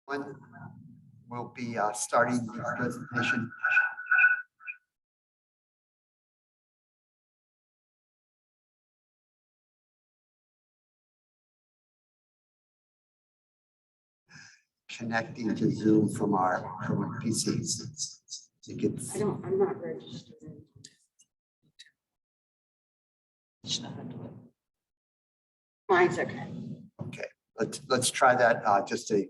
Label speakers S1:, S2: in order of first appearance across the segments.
S1: When we'll be starting the presentation. Connecting to Zoom from our PCs.
S2: I'm not registered. Mine's okay.
S1: Okay, let's try that. Just an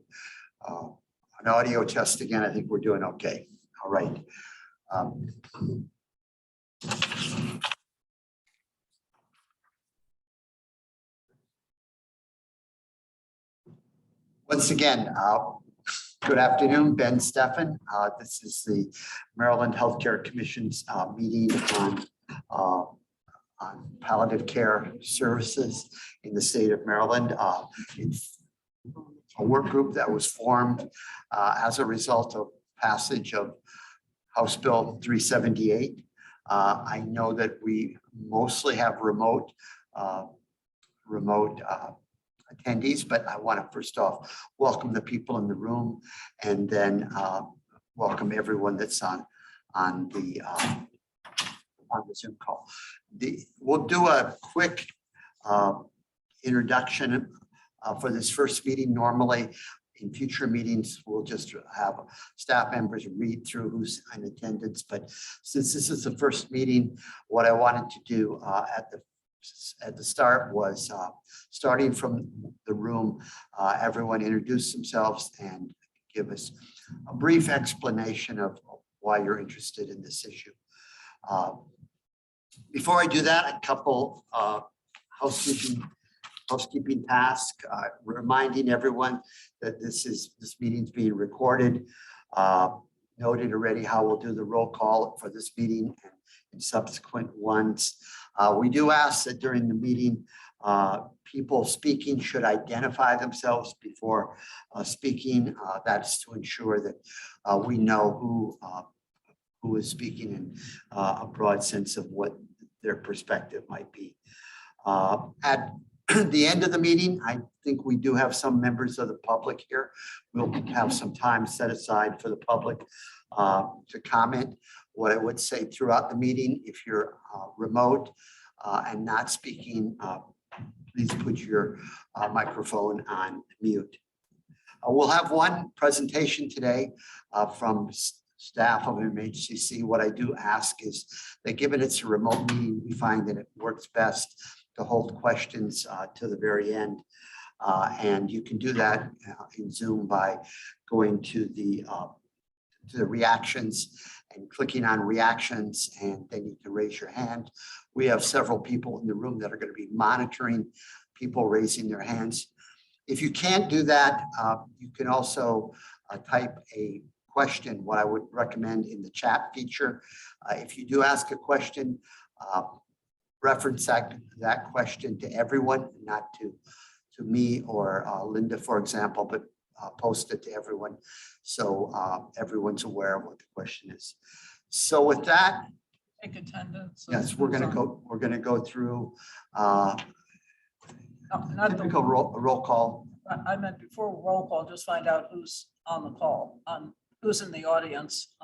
S1: audio test again. I think we're doing okay. All right. Once again, good afternoon, Ben Steffen. This is the Maryland Healthcare Commission's meeting on palliative care services in the state of Maryland. It's a work group that was formed as a result of passage of House Bill 378. I know that we mostly have remote attendees, but I want to first off welcome the people in the room and then welcome everyone that's on the Zoom call. We'll do a quick introduction for this first meeting. Normally, in future meetings, we'll just have staff members read through who's in attendance. But since this is the first meeting, what I wanted to do at the start was starting from the room, everyone introduce themselves and give us a brief explanation of why you're interested in this issue. Before I do that, a couple housekeeping tasks, reminding everyone that this meeting's being recorded. Noted already how we'll do the roll call for this meeting and subsequent ones. We do ask that during the meeting, people speaking should identify themselves before speaking. That's to ensure that we know who is speaking and a broad sense of what their perspective might be. At the end of the meeting, I think we do have some members of the public here. We'll have some time set aside for the public to comment. What I would say throughout the meeting, if you're remote and not speaking, please put your microphone on mute. We'll have one presentation today from staff of MHCC. What I do ask is that given it's a remote meeting, we find that it works best to hold questions to the very end. And you can do that in Zoom by going to the reactions and clicking on reactions, and then you can raise your hand. We have several people in the room that are going to be monitoring people raising their hands. If you can't do that, you can also type a question. What I would recommend in the chat feature, if you do ask a question, reference that question to everyone, not to me or Linda, for example, but post it to everyone so everyone's aware of what the question is. So with that,
S3: take attendance.
S1: yes, we're going to go through typical
S3: the
S1: roll call.
S3: I meant before roll call, just find out who's on the call, who's in the audience.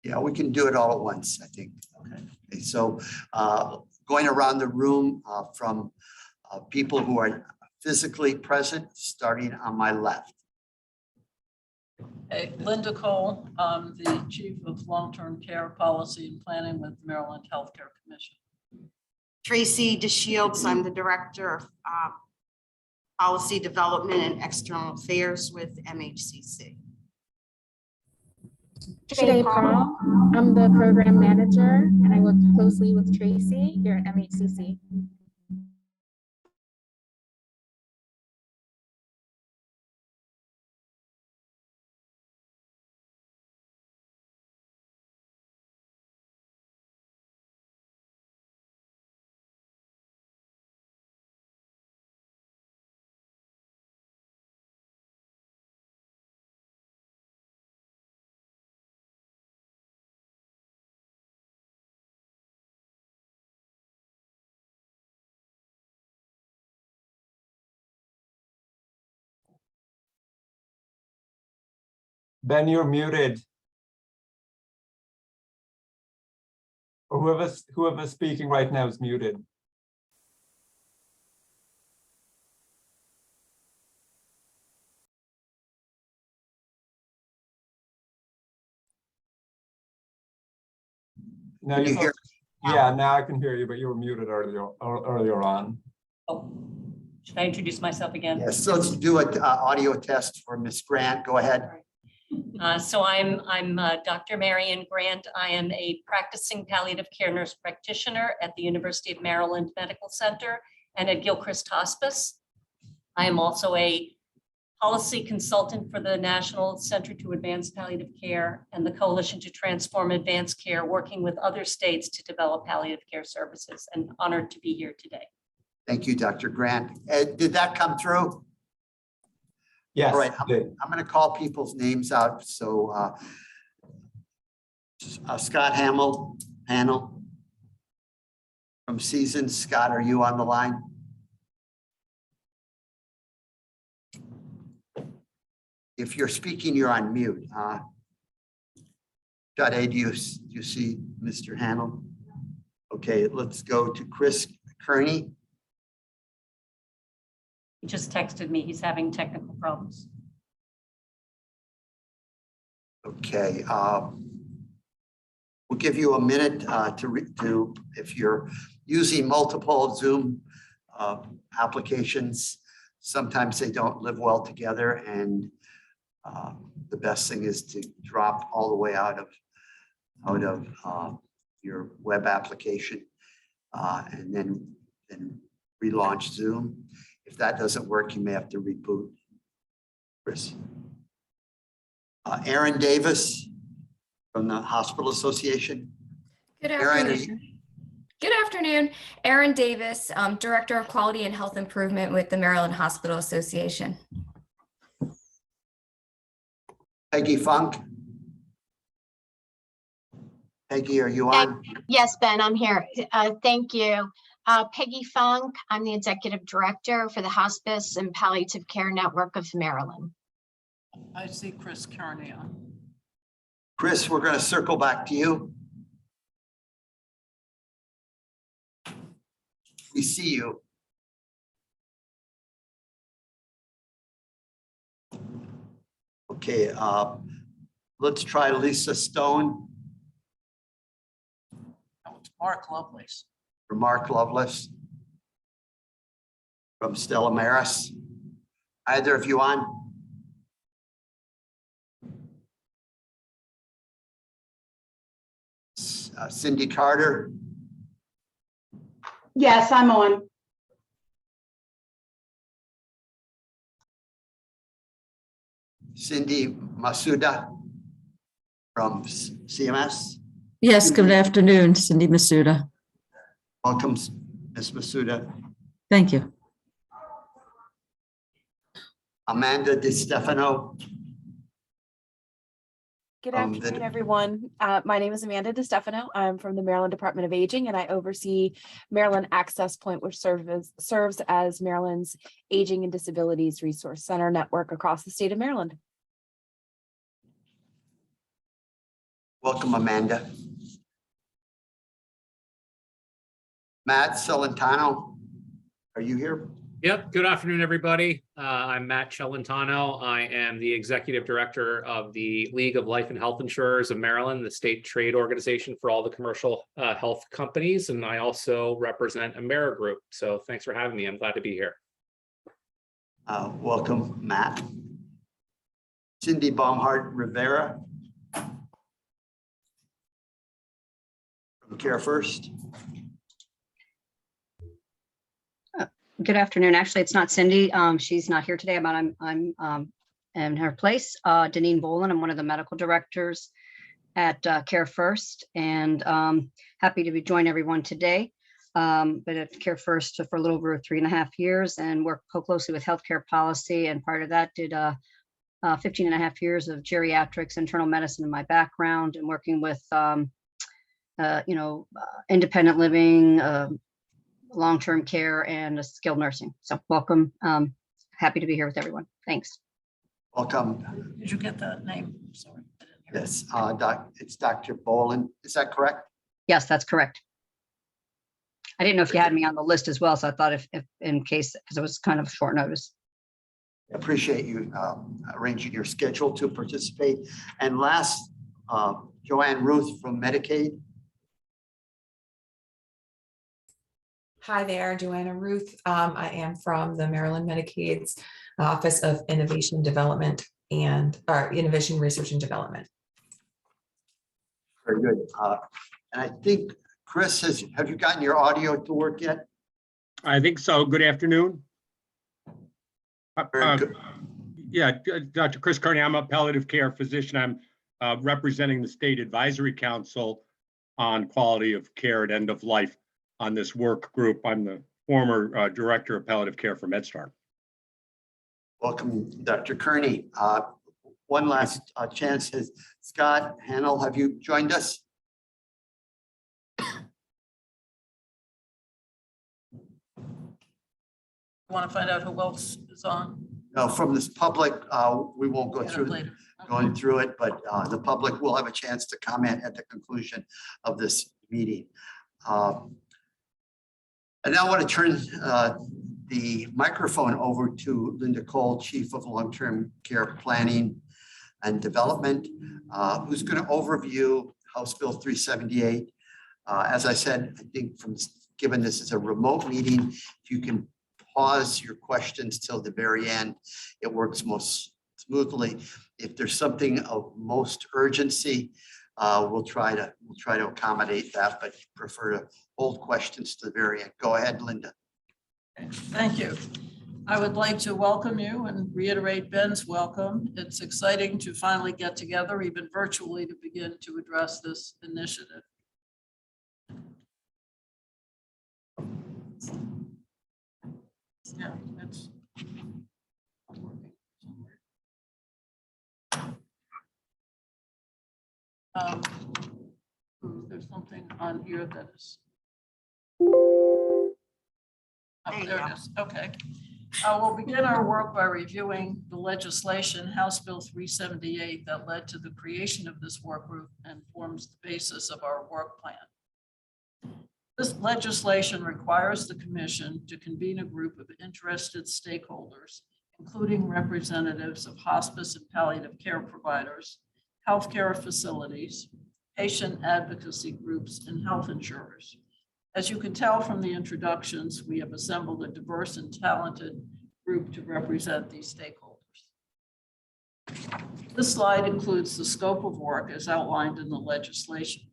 S1: Yeah, we can do it all at once, I think.
S3: Okay.
S1: So going around the room from people who are physically present, starting on my left.
S3: Hey, Linda Cole, the Chief of Long-Term Care Policy and Planning with the Maryland Healthcare Commission.
S2: Tracy DeShields, I'm the Director of Policy Development and External Affairs with MHCC.
S4: Today, Paul, I'm the Program Manager and I work closely with Tracy here at MHCC.
S5: Ben, you're muted. Or whoever's speaking right now is muted. No,
S1: Can you hear?
S5: Yeah, now I can hear you, but you were muted earlier on.
S6: Oh, should I introduce myself again?
S1: Yes, so let's do an audio test for Ms. Grant. Go ahead.
S6: So I'm Dr. Marion Grant. I am a practicing palliative care nurse practitioner at the University of Maryland Medical Center and at Gilchrist Hospice. I am also a policy consultant for the National Center to Advance Palliative Care and the Coalition to Transform Advanced Care, working with other states to develop palliative care services, and honored to be here today.
S1: Thank you, Dr. Grant. Ed, did that come through?
S5: Yes.
S1: All right,
S5: it did.
S1: I'm going to call people's names out. So Scott Hamill, panel from Seasons. Scott, are you on the line? If you're speaking, you're on mute. Scott, do you see Mr. Hamill? Okay, let's go to Chris Kearney.
S6: He just texted me. He's having technical problems.
S1: Okay, we'll give you a minute to if you're using multiple Zoom applications, sometimes they don't live well together, and the best thing is to drop all the way out of your web application and then relaunch Zoom. If that doesn't work, you may have to reboot. Chris. Aaron Davis from the Hospital Association.
S7: Good
S1: Aaron,
S7: afternoon. Good afternoon. Aaron Davis, Director of Quality and Health Improvement with the Maryland Hospital Association.
S1: Peggy Funk. Peggy, are you on?
S8: Yes, Ben, I'm here. Thank you. Peggy Funk, I'm the Executive Director for the Hospice and Palliative Care Network of Maryland.
S3: I see Chris Kearney on.
S1: Chris, we're going to circle back to you. We see you. Okay, let's try Lisa Stone
S3: Oh, it's Mark Lovelace.
S1: or Mark Lovelace from Stella Maris. Either of you on? Cindy Carter,
S9: Yes, I'm on.
S1: Cindy Masuda from CMS.
S10: Yes, good afternoon, Cindy Masuda.
S1: Welcome, Ms. Masuda.
S10: Thank you.
S1: Amanda DiStefano.
S11: Good
S1: From the-
S11: afternoon, everyone. My name is Amanda DiStefano. I'm from the Maryland Department of Aging, and I oversee Maryland Access Point, which serves as Maryland's Aging and Disabilities Resource Center network across the state of Maryland.
S1: Welcome, Amanda. Matt Celentano, are you here?
S12: Yep. Good afternoon, everybody. I'm Matt Celentano. I am the Executive Director of the League of Life and Health Insurers of Maryland, the state trade organization for all the commercial health companies. And I also represent Workgroup. So thanks for having me. I'm glad to be here.
S1: Welcome, Matt. Cindy Baumhart Rivera from Care First.
S13: Good afternoon. Actually, it's not Cindy. She's not here today, but I'm in her place. Deneen Boland. I'm one of the medical directors at Care First, and happy to join everyone today. But at Care First for a little over 3.5 years and worked closely with healthcare policy. And part of that did 15.5 years of geriatrics, internal medicine in my background, and working with independent living, long-term care, and skilled nursing. So welcome. Happy to be here with everyone. Thanks.
S1: Welcome.
S3: Did you get that name? Sorry. I didn't hear it.
S1: Yes, it's Dr. Bolin. Is that correct?
S13: Yes, that's correct. I didn't know if you had me on the list as well, so I thought if in case, because it was kind of short notice.
S1: Appreciate you arranging your schedule to participate. And last, Joanne Ruth from Medicaid.
S9: Hi there, Joanna Ruth. I am from the Maryland Medicaid's Office of Innovation Development and Innovation Research and Development.
S1: Very good. And I think, Chris, have you gotten your audio to work yet?
S14: I think so. Good afternoon.
S1: Very good.
S14: Yeah, Dr. Chris Carney, I'm a palliative care physician. I'm representing the State Advisory Council on quality of care at end of life on this work group. I'm the former director of palliative care for MedStar.
S1: Welcome, Dr. Kearney. One last chance. Scott Hannell, have you joined us?
S3: Want to find out who else is on?
S1: No, from this public, we won't go
S3: Get it
S1: through
S3: later.
S1: going through it, but the public will have a chance to comment at the conclusion of this meeting. And now I want to turn the microphone over to Linda Cole, Chief of Long-Term Care Planning and Development, who's going to overview House Bill 378. As I said, I think given this is a remote meeting, if you can pause your questions till the very end, it works most smoothly. If there's something of most urgency, we'll try to accommodate that, but prefer to hold questions to the very end. Go ahead, Linda.
S3: Thank you. I would like to welcome you and reiterate Ben's welcome. It's exciting to finally get together, even virtually, to begin to address this initiative. Yeah, it's not working somewhere. There's something on here that is. Oh, there it is. Okay. We'll begin our work by reviewing the legislation, House Bill 378, that led to the creation of this work group and forms the basis of our work plan. This legislation requires the commission to convene a group of interested stakeholders, including representatives of hospice and palliative care providers, healthcare facilities, patient advocacy groups, and health insurers. As you can tell from the introductions, we have assembled a diverse and talented group to represent these stakeholders. This slide includes the scope of work as outlined in the legislation.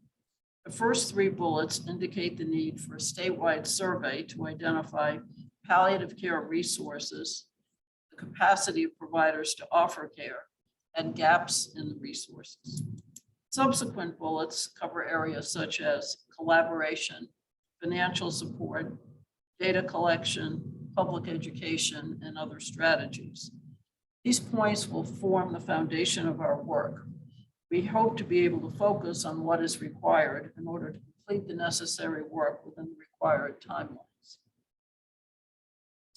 S3: The first three bullets indicate the need for a statewide survey to identify palliative care resources, the capacity of providers to offer care, and gaps in the resources. Subsequent bullets cover areas such as collaboration, financial support, data collection, public education, and other strategies. These points will form the foundation of our work. We hope to be able to focus on what is required in order to complete the necessary work within the required timelines.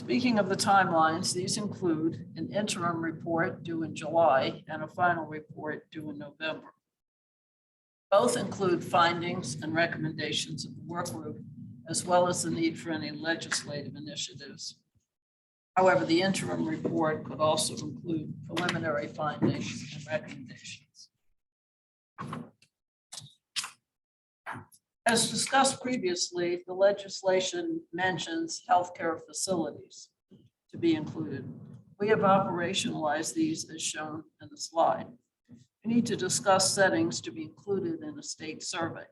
S3: Speaking of the timelines, these include an interim report due in July and a final report due in November. Both include findings and recommendations of the work group, as well as the need for any legislative initiatives. However, the interim report could also include preliminary findings and recommendations. As discussed previously, the legislation mentions healthcare facilities to be included. We have operationalized these as shown in the slide. We need to discuss settings to be included in a state survey.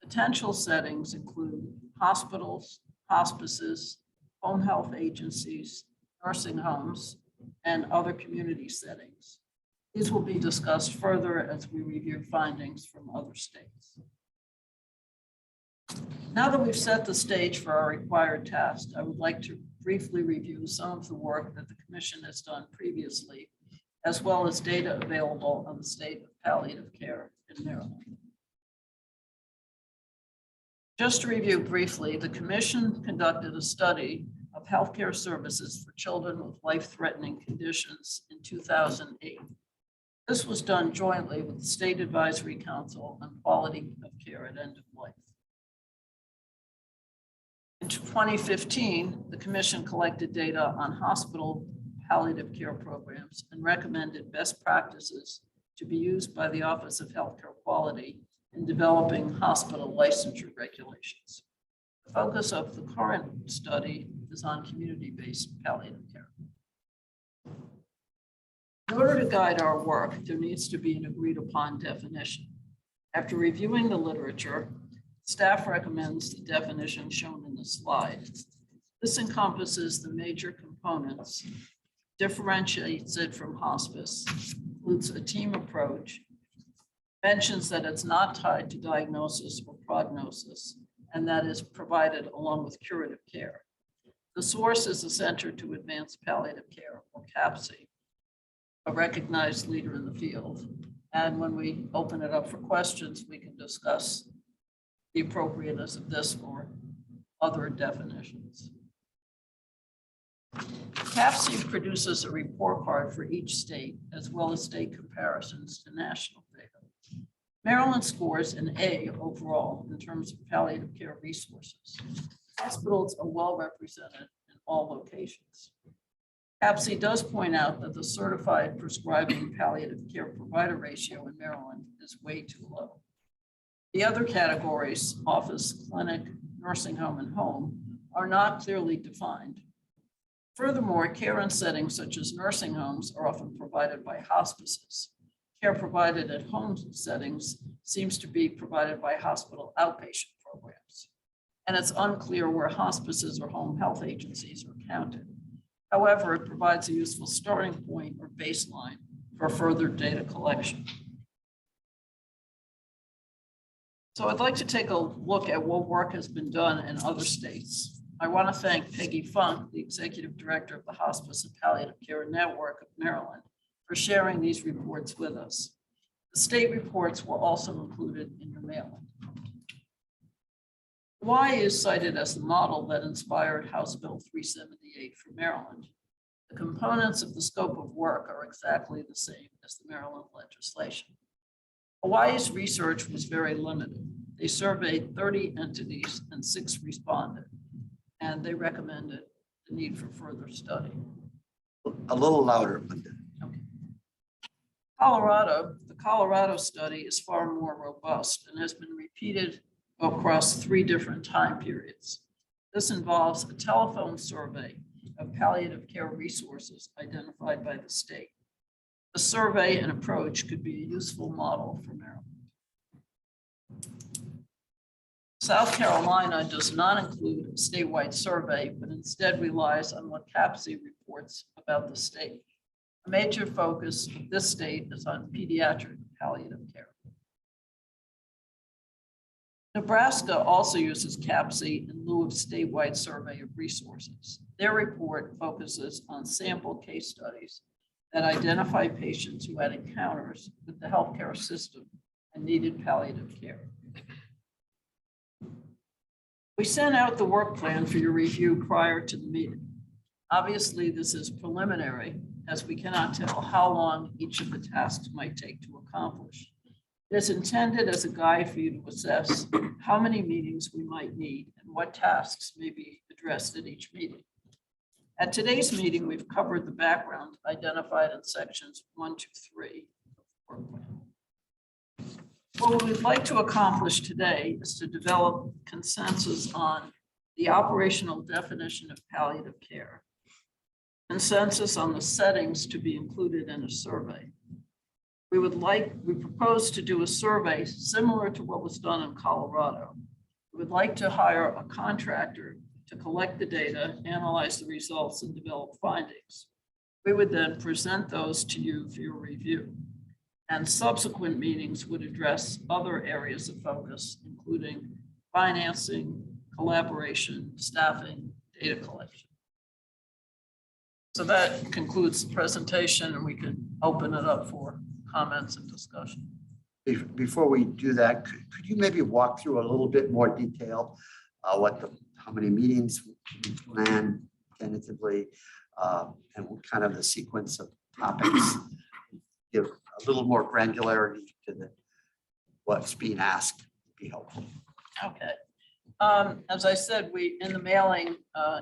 S3: Potential settings include hospitals, hospices, home health agencies, nursing homes, and other community settings. These will be discussed further as we review findings from other states. Now that we've set the stage for our required task, I would like to briefly review some of the work that the Commission has done previously, as well as data available on the state of palliative care in Maryland. Just to review briefly, the Commission conducted a study of healthcare services for children with life-threatening conditions in 2008. This was done jointly with the State Advisory Council on Quality of Care at End of Life. In 2015, the Commission collected data on hospital palliative care programs and recommended best practices to be used by the Office of Healthcare Quality in developing hospital licensure regulations. The focus of the current study is on community-based palliative care. In order to guide our work, there needs to be an agreed-upon definition. After reviewing the literature, staff recommends the definition shown in the slide. This encompasses the major components, differentiates it from hospice, includes a team approach, mentions that it's not tied to diagnosis or prognosis, and that is provided along with curative care. The source is the Center to Advance Palliative Care, or CAPC, a recognized leader in the field. And when we open it up for questions, we can discuss the appropriateness of this or other definitions. CAPC produces a report card for each state, as well as state comparisons to national data. Maryland scores an A overall in terms of palliative care resources. Hospitals are well represented in all locations. CAPC does point out that the certified prescribing palliative care provider ratio in Maryland is way too low. The other categories, office, clinic, nursing home, and home, are not clearly defined. Furthermore, care in settings such as nursing homes are often provided by hospices. Care provided at home settings seems to be provided by hospital outpatient programs. And it's unclear where hospices or home health agencies are counted. However, it provides a useful starting point or baseline for further data collection. So I'd like to take a look at what work has been done in other states. I want to thank Peggy Funk, the Executive Director of the Hospice and Palliative Care Network of Maryland, for sharing these reports with us. The state reports were also included in your mailing. Hawaii is cited as the model that inspired House Bill 378 for Maryland. The components of the scope of work are exactly the same as the Maryland legislation. Hawaii's research was very limited. They surveyed 30 entities and 6 responded, and they recommended the need for further study.
S1: A little louder, Linda.
S3: Okay. Colorado, the Colorado study is far more robust and has been repeated across 3 different time periods. This involves a telephone survey of palliative care resources identified by the state. The survey and approach could be a useful model for Maryland. South Carolina does not include a statewide survey, but instead relies on what CAPC reports about the state. A major focus of this state is on pediatric palliative care. Nebraska also uses CAPC in lieu of statewide survey of resources. Their report focuses on sample case studies that identify patients who had encounters with the healthcare system and needed palliative care. We sent out the work plan for your review prior to the meeting. Obviously, this is preliminary, as we cannot tell how long each of the tasks might take to accomplish. It is intended as a guide for you to assess how many meetings we might need and what tasks may be addressed at each meeting. At today's meeting, we've covered the background identified in sections 1 to 3 of the work plan. What we'd like to accomplish today is to develop consensus on the operational definition of palliative care, consensus on the settings to be included in a survey. We propose to do a survey similar to what was done in Colorado. We would like to hire a contractor to collect the data, analyze the results, and develop findings. We would then present those to you for your review. And subsequent meetings would address other areas of focus, including financing, collaboration, staffing, data collection. So that concludes the presentation, and we can open it up for comments and discussion.
S1: Before we do that, could you maybe walk through a little bit more detail how many meetings we plan, tentatively, and kind of the sequence of topics, give a little more granularity to what's being asked, would be helpful.
S3: Okay. As I said, in the mailing,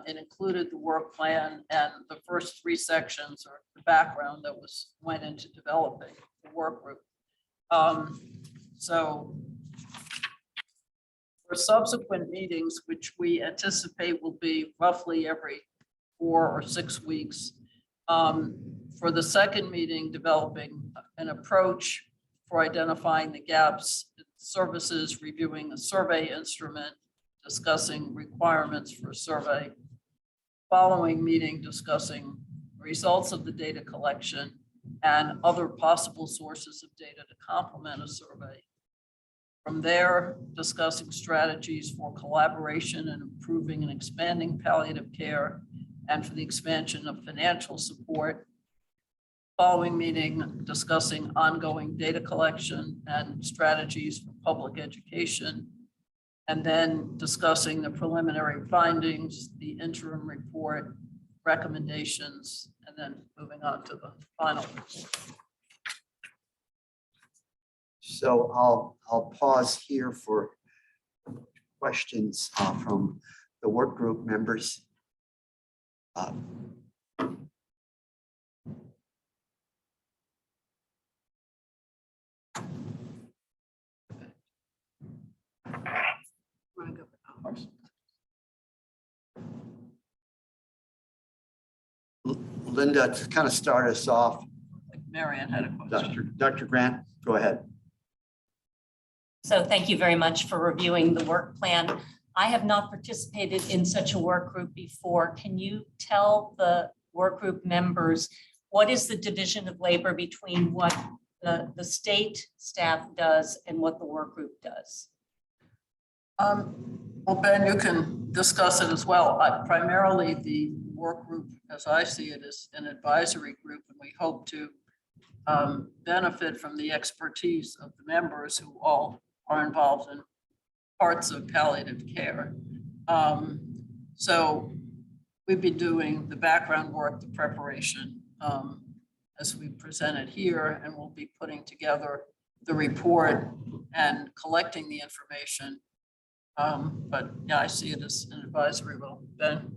S3: it included the work plan and the first 3 sections or the background that went into developing the work group. So for subsequent meetings, which we anticipate will be roughly every 4 or 6 weeks, for the second meeting, developing an approach for identifying the gaps in services, reviewing a survey instrument, discussing requirements for a survey. Following meeting, discussing results of the data collection and other possible sources of data to complement a survey. From there, discussing strategies for collaboration and improving and expanding palliative care and for the expansion of financial support. Following meeting, discussing ongoing data collection and strategies for public education. And then discussing the preliminary findings, the interim report, recommendations, and then moving on to the final report.
S1: So I'll pause here for questions from the work group members. Linda, to kind of start us off,
S3: Like Marianne had a question.
S1: Dr. Grant, go ahead.
S6: So thank you very much for reviewing the work plan. I have not participated in such a work group before. Can you tell the work group members what is the division of labor between what the state staff does and what the work group does?
S3: Well, Ben, you can discuss it as well. Primarily, the work group, as I see it, is an advisory group, and we hope to benefit from the expertise of the members who all are involved in parts of palliative care. So we've been doing the background work, the preparation, as we presented here, and we'll be putting together the report and collecting the information. But yeah, I see it as an advisory role. Ben?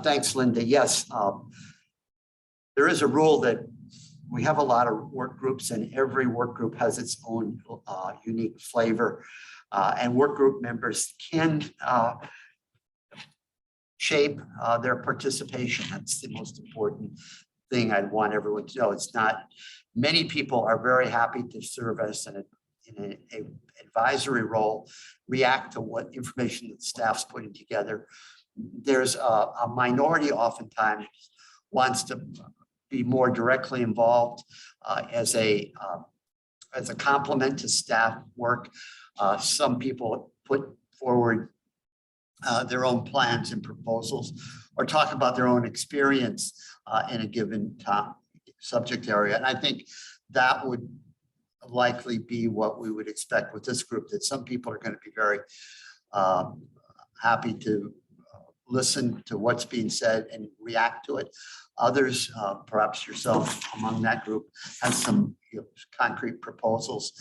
S1: Thanks, Linda. Yes, there is a rule that we have a lot of work groups and every work group has its own unique flavor. And work group members can shape their participation. That's the most important thing I'd want everyone to know. It's not, many people are very happy to serve as an advisory role, react to what information that staff's putting together. There's a minority oftentimes wants to be more directly involved as a complement to staff work. Some people put forward their own plans and proposals or talk about their own experience in a given subject area. And I think that would likely be what we would expect with this group, that some people are going to be very happy to listen to what's being said and react to it. Others, perhaps yourself among that group, has some concrete proposals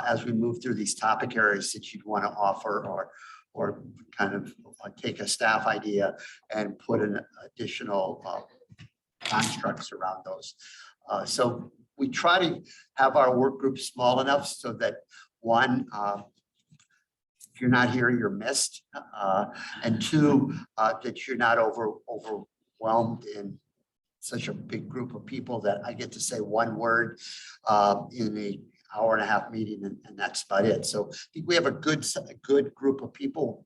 S1: as we move through these topic areas that you'd want to offer, or kind of take a staff idea and put an additional constructs around those. So we try to have our work group small enough so that one, if you're not here, you're missed, and two, that you're not overwhelmed in such a big group of people that I get to say one word in an hour-and-a-half meeting, and that's about it. So I think we have a good group of people,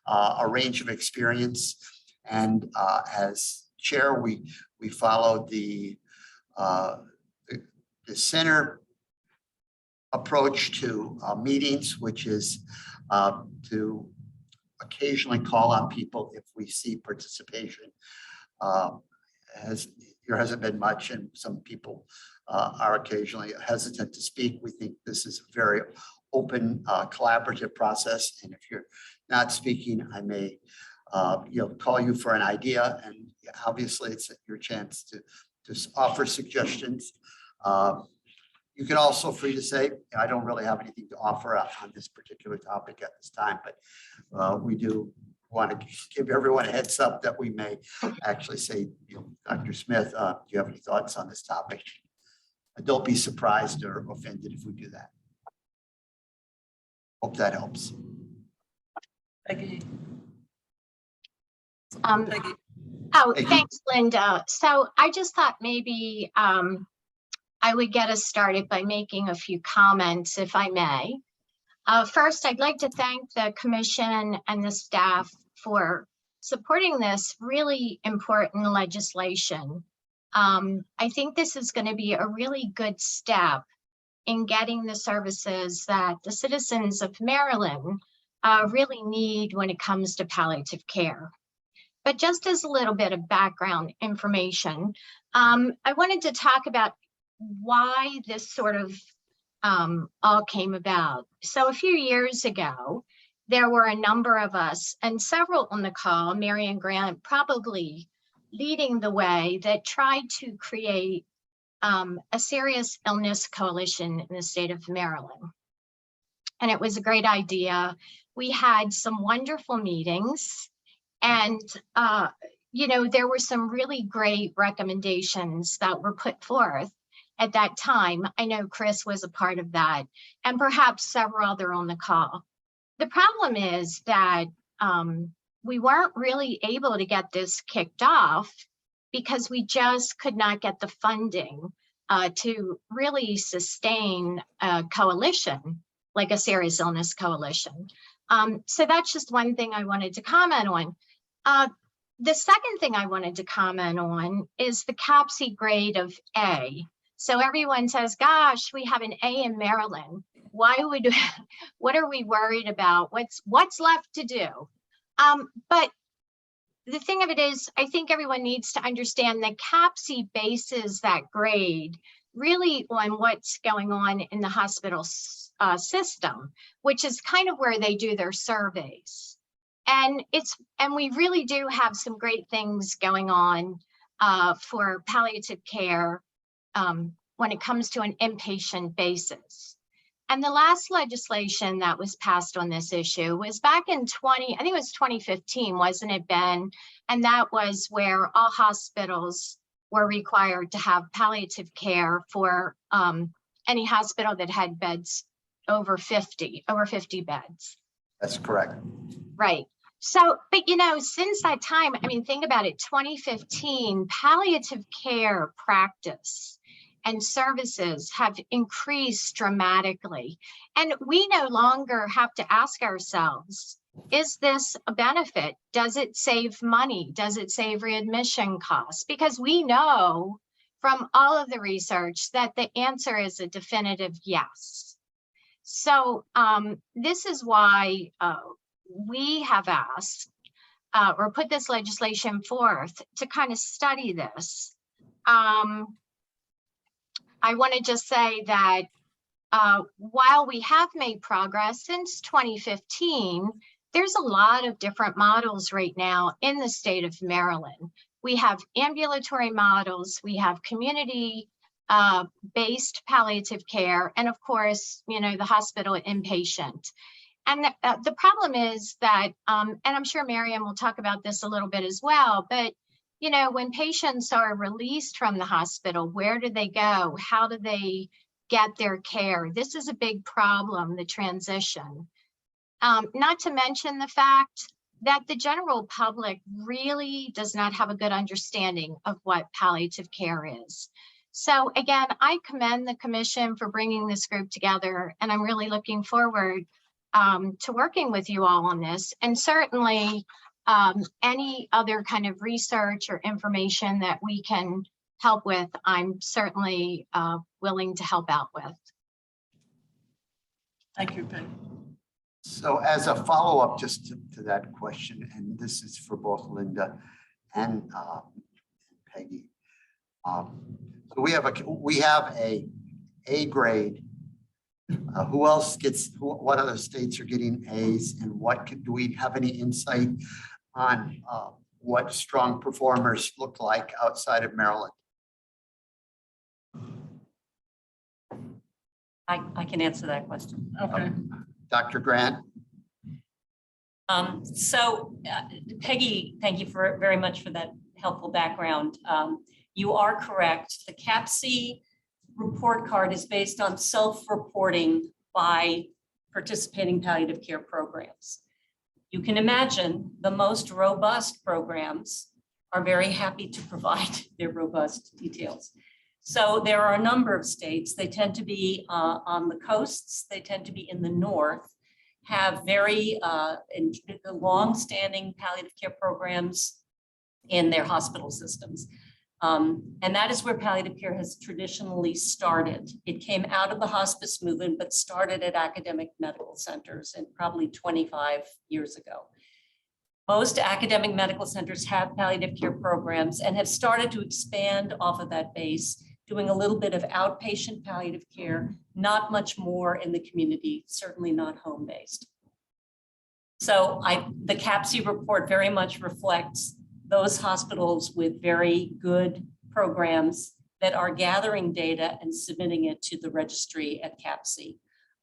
S1: a range of experience, and as chair, we followed the center approach to meetings, which is to occasionally call on people if we see participation. There hasn't been much, and some people are occasionally hesitant to speak. We think this is a very open, collaborative process, and if you're not speaking, I may call you for an idea, and obviously it's your chance to offer suggestions. You can also free to say, I don't really have anything to offer on this particular topic at this time, but we do want to give everyone a heads up that we may actually say, Dr. Smith, do you have any thoughts on this topic? Don't be surprised or offended if we do that. Hope that helps.
S3: Peggy.
S8: Oh,
S1: Peggy.
S8: thanks, Linda. So I just thought maybe I would get us started by making a few comments, if I may. First, I'd like to thank the commission and the staff for supporting this really important legislation. I think this is going to be a really good step in getting the services that the citizens of Maryland really need when it comes to palliative care. But just as a little bit of background information, I wanted to talk about why this sort of all came about. So a few years ago, there were a number of us, and several on the call, Marion Grant probably leading the way, that tried to create a serious illness coalition in the state of Maryland. And it was a great idea. We had some wonderful meetings, and there were some really great recommendations that were put forth at that time. I know Chris was a part of that, and perhaps several other on the call. The problem is that we weren't really able to get this kicked off because we just could not get the funding to really sustain a coalition, like a serious illness coalition. So that's just one thing I wanted to comment on. The second thing I wanted to comment on is the CAPC grade of A. So everyone says, gosh, we have an A in Maryland. What are we worried about? What's left to do? But the thing of it is, I think everyone needs to understand that CAPC bases that grade really on what's going on in the hospital system, which is kind of where they do their surveys. And we really do have some great things going on for palliative care when it comes to an inpatient basis. And the last legislation that was passed on this issue was back in I think it was 2015, wasn't it, Ben? And that was where all hospitals were required to have palliative care for any hospital that had beds over 50 beds.
S1: That's correct.
S8: Right. So, but since that time, I mean, think about it, 2015, palliative care practice and services have increased dramatically. And we no longer have to ask ourselves, is this a benefit? Does it save money? Does it save readmission costs? Because we know from all of the research that the answer is a definitive yes. So this is why we have asked or put this legislation forth to kind of study this. I want to just say that while we have made progress since 2015, there's a lot of different models right now in the state of Maryland. We have ambulatory models, we have community based palliative care, and of course, the hospital inpatient. And the problem is that, and I'm sure Miriam will talk about this a little bit as well, but when patients are released from the hospital, where do they go? How do they get their care? This is a big problem, the transition. Not to mention the fact that the general public really does not have a good understanding of what palliative care is. So again, I commend the commission for bringing this group together, and I'm really looking forward to working with you all on this. And certainly any other kind of research or information that we can help with, I'm certainly willing to help out with.
S3: Thank you, Peg.
S1: So as a follow-up just to that question, and this is for both Linda and Peggy. So we have a A grade. Who else gets, what other states are getting A's, and do we have any insight on what strong performers look like outside of Maryland?
S6: I can answer that question.
S3: Okay.
S1: Dr. Grant?
S6: Peggy, thank you very much for that helpful background. You are correct. The CAPC report card is based on self-reporting by participating palliative care programs. You can imagine the most robust programs are very happy to provide their robust details. So there are a number of states, they tend to be on the coasts, they tend to be in the north, have very long-standing palliative care programs in their hospital systems. And that is where palliative care has traditionally started. It came out of the hospice movement, but started at academic medical centers and probably 25 years ago. Most academic medical centers have palliative care programs and have started to expand off of that base, doing a little bit of outpatient palliative care, not much more in the community, certainly not home-based. So the CAPC report very much reflects those hospitals with very good programs that are gathering data and submitting it to the registry at CAPC.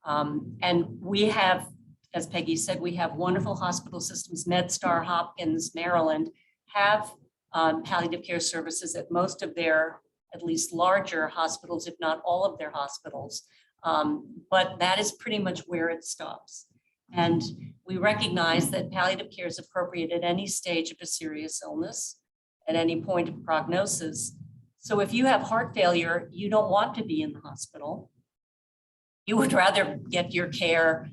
S6: And we have, as Peggy said, we have wonderful hospital systems. MedStar, Hopkins, Maryland have palliative care services at most of their, at least larger hospitals, if not all of their hospitals. But that is pretty much where it stops. And we recognize that palliative care is appropriate at any stage of a serious illness, at any point of prognosis. So if you have heart failure, you don't want to be in the hospital. You would rather get your care.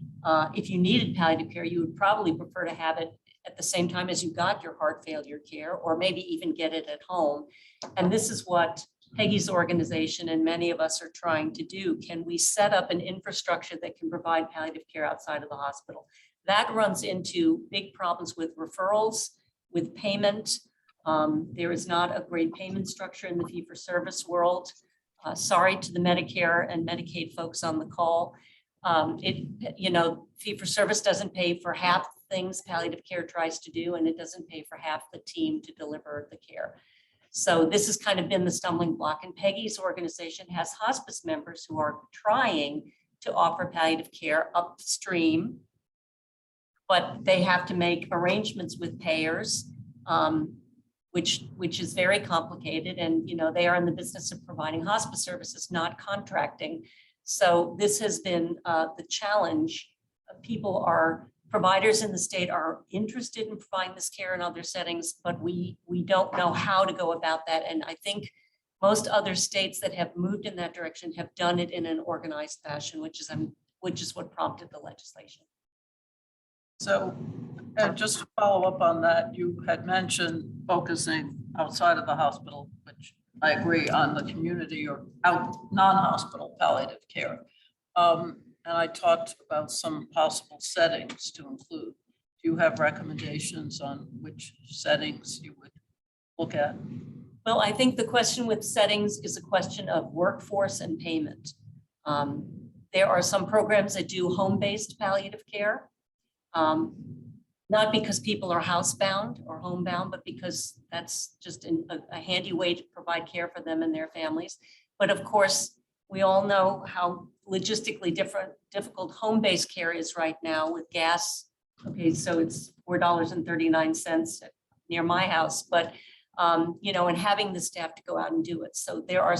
S6: If you needed palliative care, you would probably prefer to have it at the same time as you got your heart failure care, or maybe even get it at home. And this is what Peggy's organization and many of us are trying to do. Can we set up an infrastructure that can provide palliative care outside of the hospital? That runs into big problems with referrals, with payment. There is not a great payment structure in the fee-for-service world. Sorry to the Medicare and Medicaid folks on the call. Fee-for-service doesn't pay for half the things palliative care tries to do, and it doesn't pay for half the team to deliver the care. So this has kind of been the stumbling block, and Peggy's organization has hospice members who are trying to offer palliative care upstream, but they have to make arrangements with payers, which is very complicated. And they are in the business of providing hospice services, not contracting. So this has been the challenge. Providers in the state are interested in providing this care in other settings, but we don't know how to go about that. And I think most other states that have moved in that direction have done it in an organized fashion, which is what prompted the legislation.
S3: So, and just to follow up on that, you had mentioned focusing outside of the hospital, which I agree, on the community or non-hospital palliative care. And I talked about some possible settings to include. Do you have recommendations on which settings you would look at?
S6: Well, I think the question with settings is a question of workforce and payment. There are some programs that do home-based palliative care, not because people are housebound or homebound, but because that's just a handy way to provide care for them and their families. But of course, we all know how logistically difficult home-based care is right now with gas. Okay, so it's $4.39 near my house, but and having the staff to go out and do it. So there are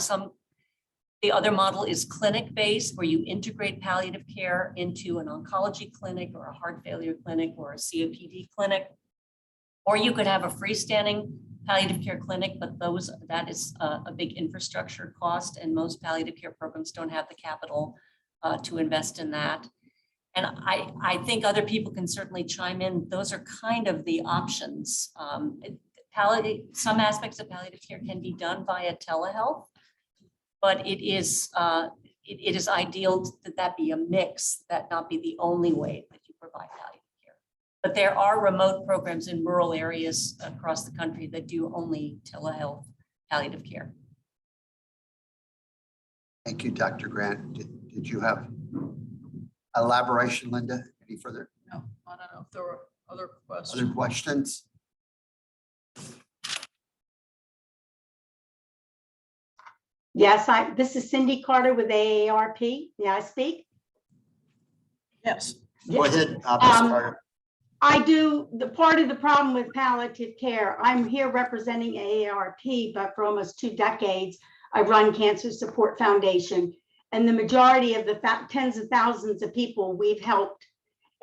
S6: the other model is clinic-based, where you integrate palliative care into an oncology clinic or a heart failure clinic or a COPD clinic. Or you could have a freestanding palliative care clinic, but that is a big infrastructure cost, and most palliative care programs don't have the capital to invest in that. And I think other people can certainly chime in. Those are kind of the options. Some aspects of palliative care can be done via telehealth, but it is ideal that be a mix, that not be the only way that you provide palliative care. But there are remote programs in rural areas across the country that do only telehealth palliative care.
S1: Thank you, Dr. Grant. Did you have elaboration, Linda? Any further?
S3: No, I don't know if there were other questions.
S1: Other questions?
S15: Yes, this is Cindy Carter with AARP. May I speak?
S1: Yes. Go ahead, Ms. Carter.
S15: I do the part of the problem with palliative care. I'm here representing AARP, but for almost 2 decades, I run Cancer Support Foundation. And the majority of the tens of thousands of people we've helped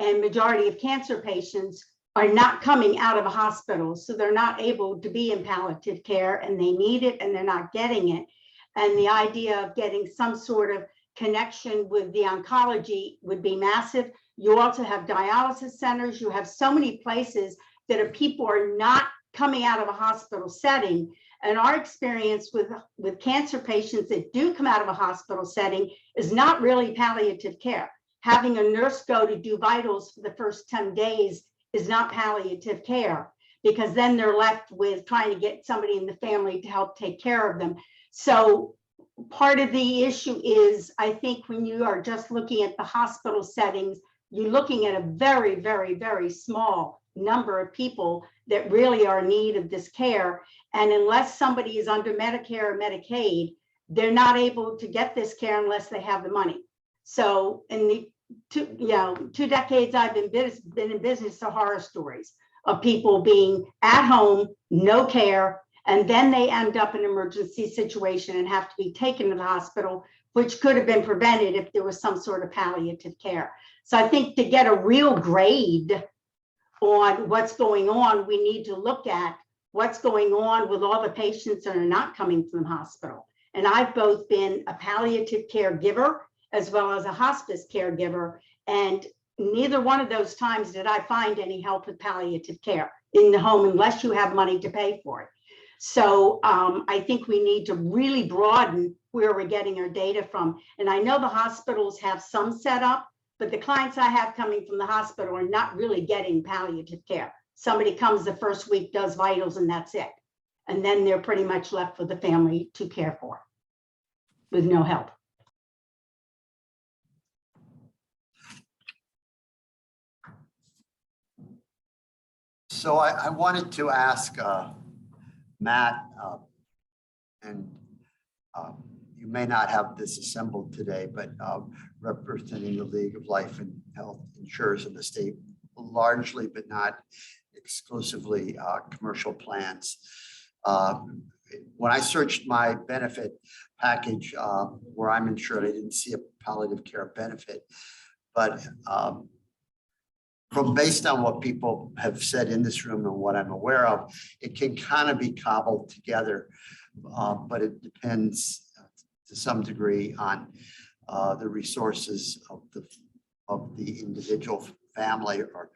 S15: and majority of cancer patients are not coming out of a hospital. So they're not able to be in palliative care and they need it and they're not getting it. And the idea of getting some sort of connection with the oncology would be massive. You also have dialysis centers. You have so many places that people are not coming out of a hospital setting. And our experience with cancer patients that do come out of a hospital setting is not really palliative care. Having a nurse go to do vitals for the first 10 days is not palliative care, because then they're left with trying to get somebody in the family to help take care of them. So part of the issue is, I think when you are just looking at the hospital settings, you're looking at a very, very, very small number of people that really are in need of this care. And unless somebody is under Medicare or Medicaid, they're not able to get this care unless they have the money. So in the 2 decades I've been in business, are horror stories of people being at home, no care, and then they end up in an emergency situation and have to be taken to the hospital, which could have been prevented if there was some sort of palliative care. So I think to get a real grade on what's going on, we need to look at what's going on with all the patients that are not coming from the hospital. And I've both been a palliative caregiver as well as a hospice caregiver, and neither one of those times did I find any help with palliative care in the home unless you have money to pay for it. So I think we need to really broaden where we're getting our data from. And I know the hospitals have some set up, but the clients I have coming from the hospital are not really getting palliative care. Somebody comes the first week, does vitals, and that's it. And then they're pretty much left with the family to care for with no help.
S1: So I wanted to ask Matt, and you may not have this assembled today, but representing the League of Life and Health Insurers in the state, largely but not exclusively commercial plans. When I searched my benefit package where I'm insured, I didn't see a palliative care benefit, but from based on what people have said in this room and what I'm aware of, it can kind of be cobbled together, but it depends to some degree on the resources of the individual family or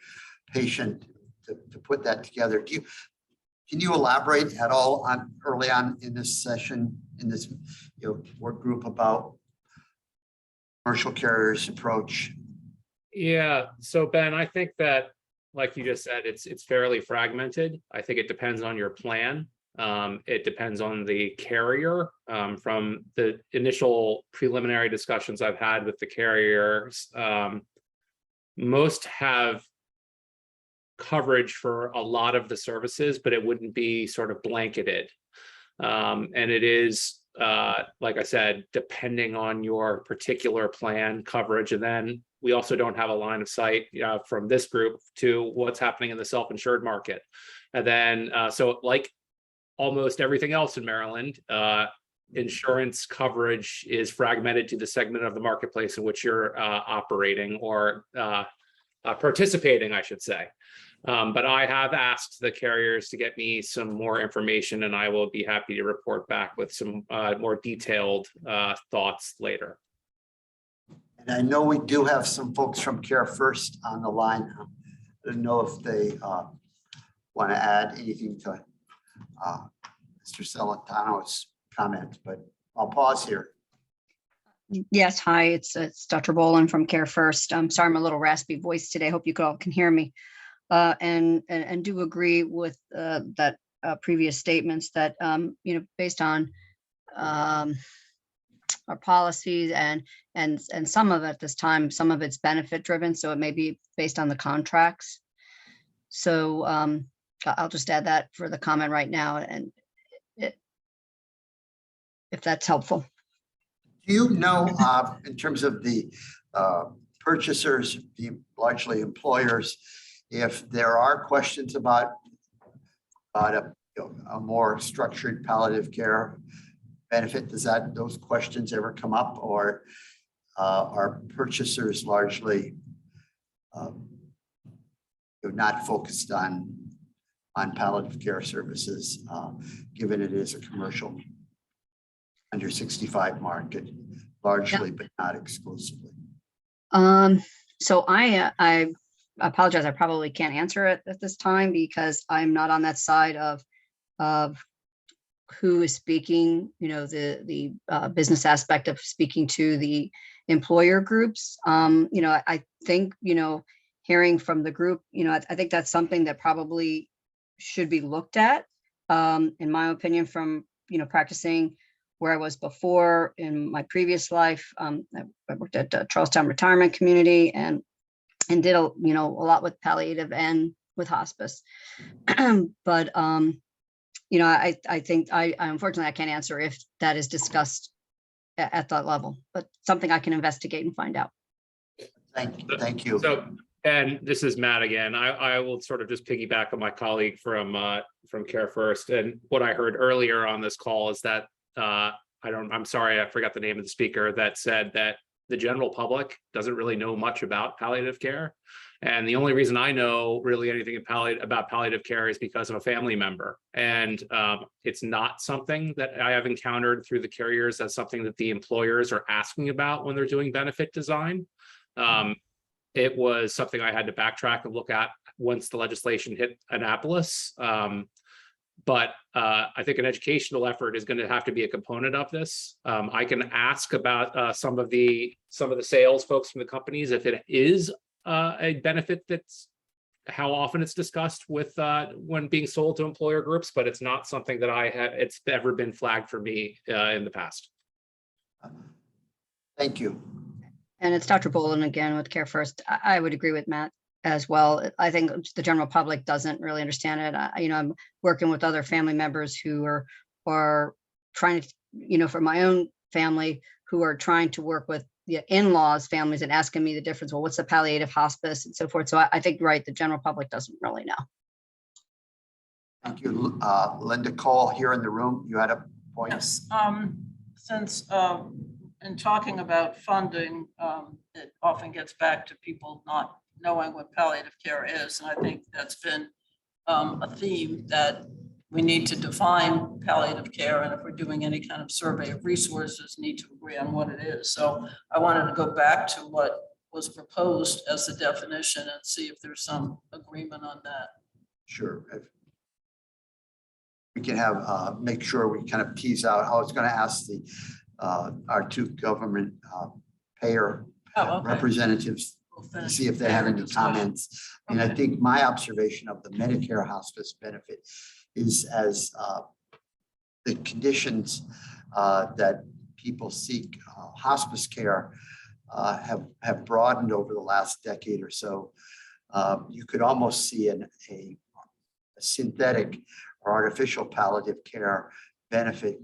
S1: patient to put that together. Can you elaborate at all on early on in this session, in this work group, about commercial carriers' approach?
S12: Yeah, so Ben, I think that, like you just said, it's fairly fragmented. I think it depends on your plan. It depends on the carrier. From the initial preliminary discussions I've had with the carriers, most have coverage for a lot of the services, but it wouldn't be sort of blanketed. And it is, like I said, depending on your particular plan coverage. And then we also don't have a line of sight from this group to what's happening in the self-insured market. And then, so like almost everything else in Maryland, insurance coverage is fragmented to the segment of the marketplace in which you're operating or participating, I should say. But I have asked the carriers to get me some more information, and I will be happy to report back with some more detailed thoughts later.
S1: And I know we do have some folks from Care First on the line. I don't know if they want to add anything to Mr. Celentano's comment, but I'll pause here.
S13: Yes, hi, it's Dr. Boland from Care First. I'm sorry, I'm a little raspy voice today. Hope you all can hear me. And do agree with that previous statements that based on our policies and some of it this time, some of it's benefit driven, so it may be based on the contracts. So I'll just add that for the comment right now, and if that's helpful.
S1: Do you know, in terms of the purchasers, the largely employers, if there are questions about a more structured palliative care benefit, those questions ever come up, or are purchasers largely not focused on palliative care services, given it is a commercial under 65 market, largely, but not exclusively?
S13: So I apologize. I probably can't answer it at this time because I'm not on that side of who is speaking, the business aspect of speaking to the employer groups. I think, hearing from the group, I think that's something that probably should be looked at, in my opinion, from, practicing where I was before in my previous life. I worked at Charlestown Retirement Community and did a lot with palliative and with hospice. But I think unfortunately I can't answer if that is discussed at that level, but something I can investigate and find out.
S1: Thank you.
S12: So, and this is Matt again. I will sort of just piggyback on my colleague from Care First. And what I heard earlier on this call is that I'm sorry, I forgot the name of the speaker that said that the general public doesn't really know much about palliative care. And the only reason I know really anything about palliative care is because of a family member. And it's not something that I have encountered through the carriers as something that the employers are asking about when they're doing benefit design. It was something I had to backtrack and look at once the legislation hit Annapolis. But I think an educational effort is going to have to be a component of this. I can ask about some of the sales folks from the companies if it is a benefit, that's how often it's discussed with when being sold to employer groups, but it's not something that it's ever been flagged for me in the past.
S1: Thank you.
S13: And it's Dr. Bolin again with Care First. I would agree with Matt as well. I think the general public doesn't really understand it. I'm working with other family members who are trying to, for my own family, who are trying to work with the in-laws families and asking me the difference. Well, what's the palliative hospice and so forth. So I think, right, the general public doesn't really know.
S1: Thank you. Linda Cole here in the room. You had a point?
S3: Yes. Since in talking about funding, it often gets back to people not knowing what palliative care is. And I think that's been a theme that we need to define palliative care. And if we're doing any kind of survey of resources, need to agree on what it is. So I wanted to go back to what was proposed as the definition and see if there's some agreement on that.
S1: Sure. If we can have, make sure we kind of tease out. I was going to ask our two government payer representatives to see if they have any comments. And I think my observation of the Medicare hospice benefit is as the conditions that people seek hospice care have broadened over the last decade or so. You could almost see a synthetic or artificial palliative care benefit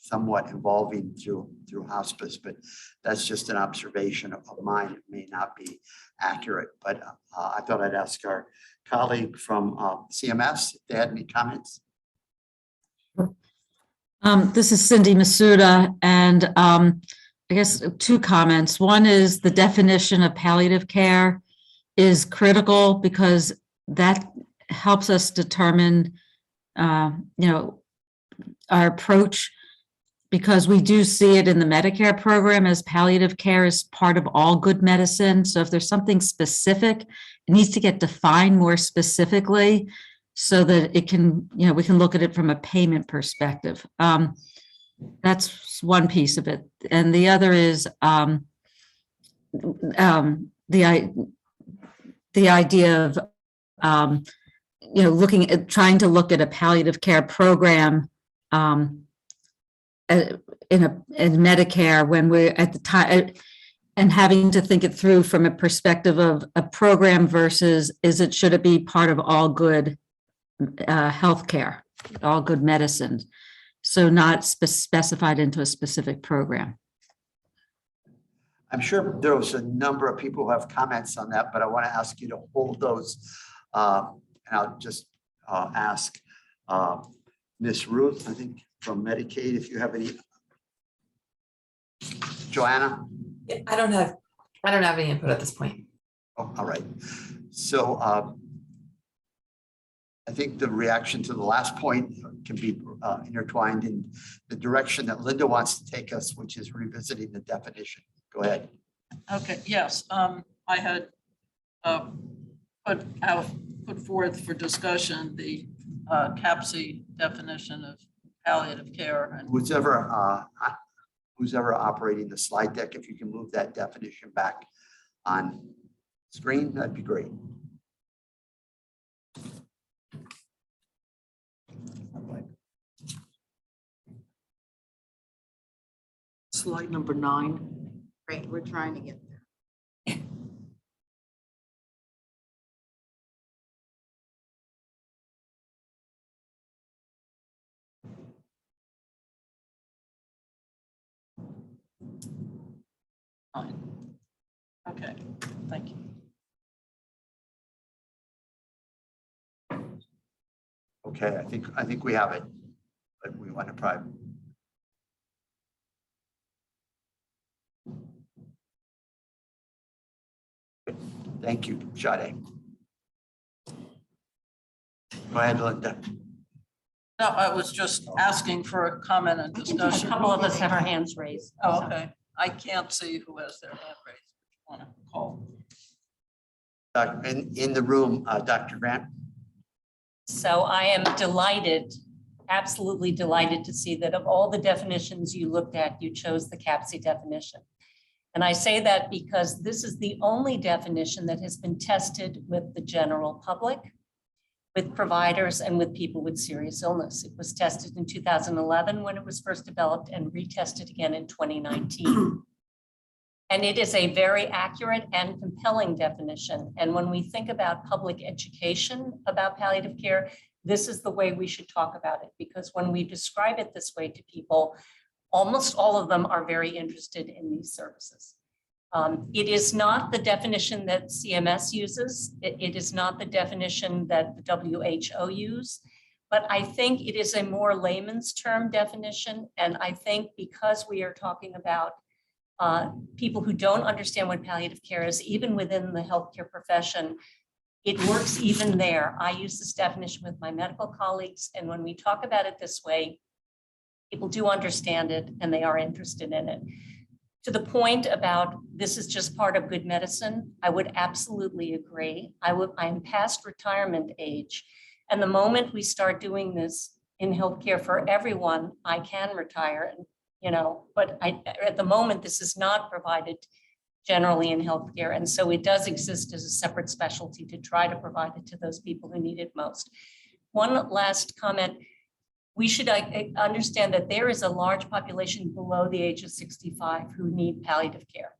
S1: somewhat evolving through hospice, but that's just an observation of mine. It may not be accurate, but I thought I'd ask our colleague from CMS if they had any comments.
S10: This is Cindy Masuda, and I guess two comments. One is the definition of palliative care is critical because that helps us determine, our approach, because we do see it in the Medicare program as palliative care is part of all good medicine. So if there's something specific, it needs to get defined more specifically so that it can, we can look at it from a payment perspective. That's one piece of it. And the other is the idea of, trying to look at a palliative care program in Medicare when we're at the time, and having to think it through from a perspective of a program versus should it be part of all good healthcare, all good medicine, so not specified into a specific program.
S1: I'm sure there was a number of people who have comments on that, but I want to ask you to hold those. And I'll just ask Miss Ruth, I think from Medicaid, if you have any. Joanna?
S9: I don't have any input at this point.
S1: Oh, all right. So I think the reaction to the last point can be intertwined in the direction that Linda wants to take us, which is revisiting the definition. Go ahead.
S3: Okay, yes, I had put forth for discussion the CAPC definition of palliative care. And
S1: Who's ever operating the slide deck, if you can move that definition back on screen, that'd be great.
S3: slide number 9.
S2: Great, we're trying to get there.
S3: Fine. Okay, thank you.
S1: Okay, I think we have it, but we want to probably. Thank you, Sade. Go ahead, Linda.
S3: No, I was just asking for a comment and
S6: A
S3: discussion.
S6: couple of us have our hands raised.
S3: Oh, okay. I can't see who has their hand raised. Want to call?
S1: In the room, Dr. Grant.
S6: So I am delighted, absolutely delighted to see that of all the definitions you looked at, you chose the CAPC definition. And I say that because this is the only definition that has been tested with the general public, with providers, and with people with serious illness. It was tested in 2011 when it was first developed and retested again in 2019. And it is a very accurate and compelling definition. And when we think about public education about palliative care, this is the way we should talk about it, because when we describe it this way to people, almost all of them are very interested in these services. It is not the definition that CMS uses. It is not the definition that the WHO use, but I think it is a more layman's term definition. And I think because we are talking about people who don't understand what palliative care is, even within the healthcare profession, it works even there. I use this definition with my medical colleagues, and when we talk about it this way, people do understand it and they are interested in it. To the point about this is just part of good medicine, I would absolutely agree. I'm past retirement age, and the moment we start doing this in healthcare for everyone, I can retire. But at the moment, this is not provided generally in healthcare. And so it does exist as a separate specialty to try to provide it to those people who need it most. One last comment. We should understand that there is a large population below the age of 65 who need palliative care.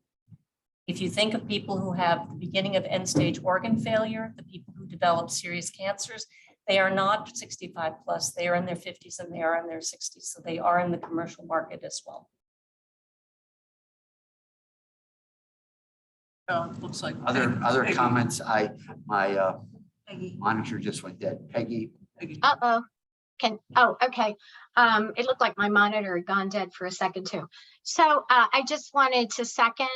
S6: If you think of people who have the beginning of end-stage organ failure, the people who develop serious cancers, they are not 65 plus, they are in their 50s and they are in their 60s. So they are in the commercial market as well.
S3: Looks like
S1: Other
S3: Peggy.
S1: comments. My
S2: Peggy.
S1: monitor just went dead. Peggy.
S8: Uh-oh. Okay. It looked like my monitor had gone dead for a second too. So I just wanted to second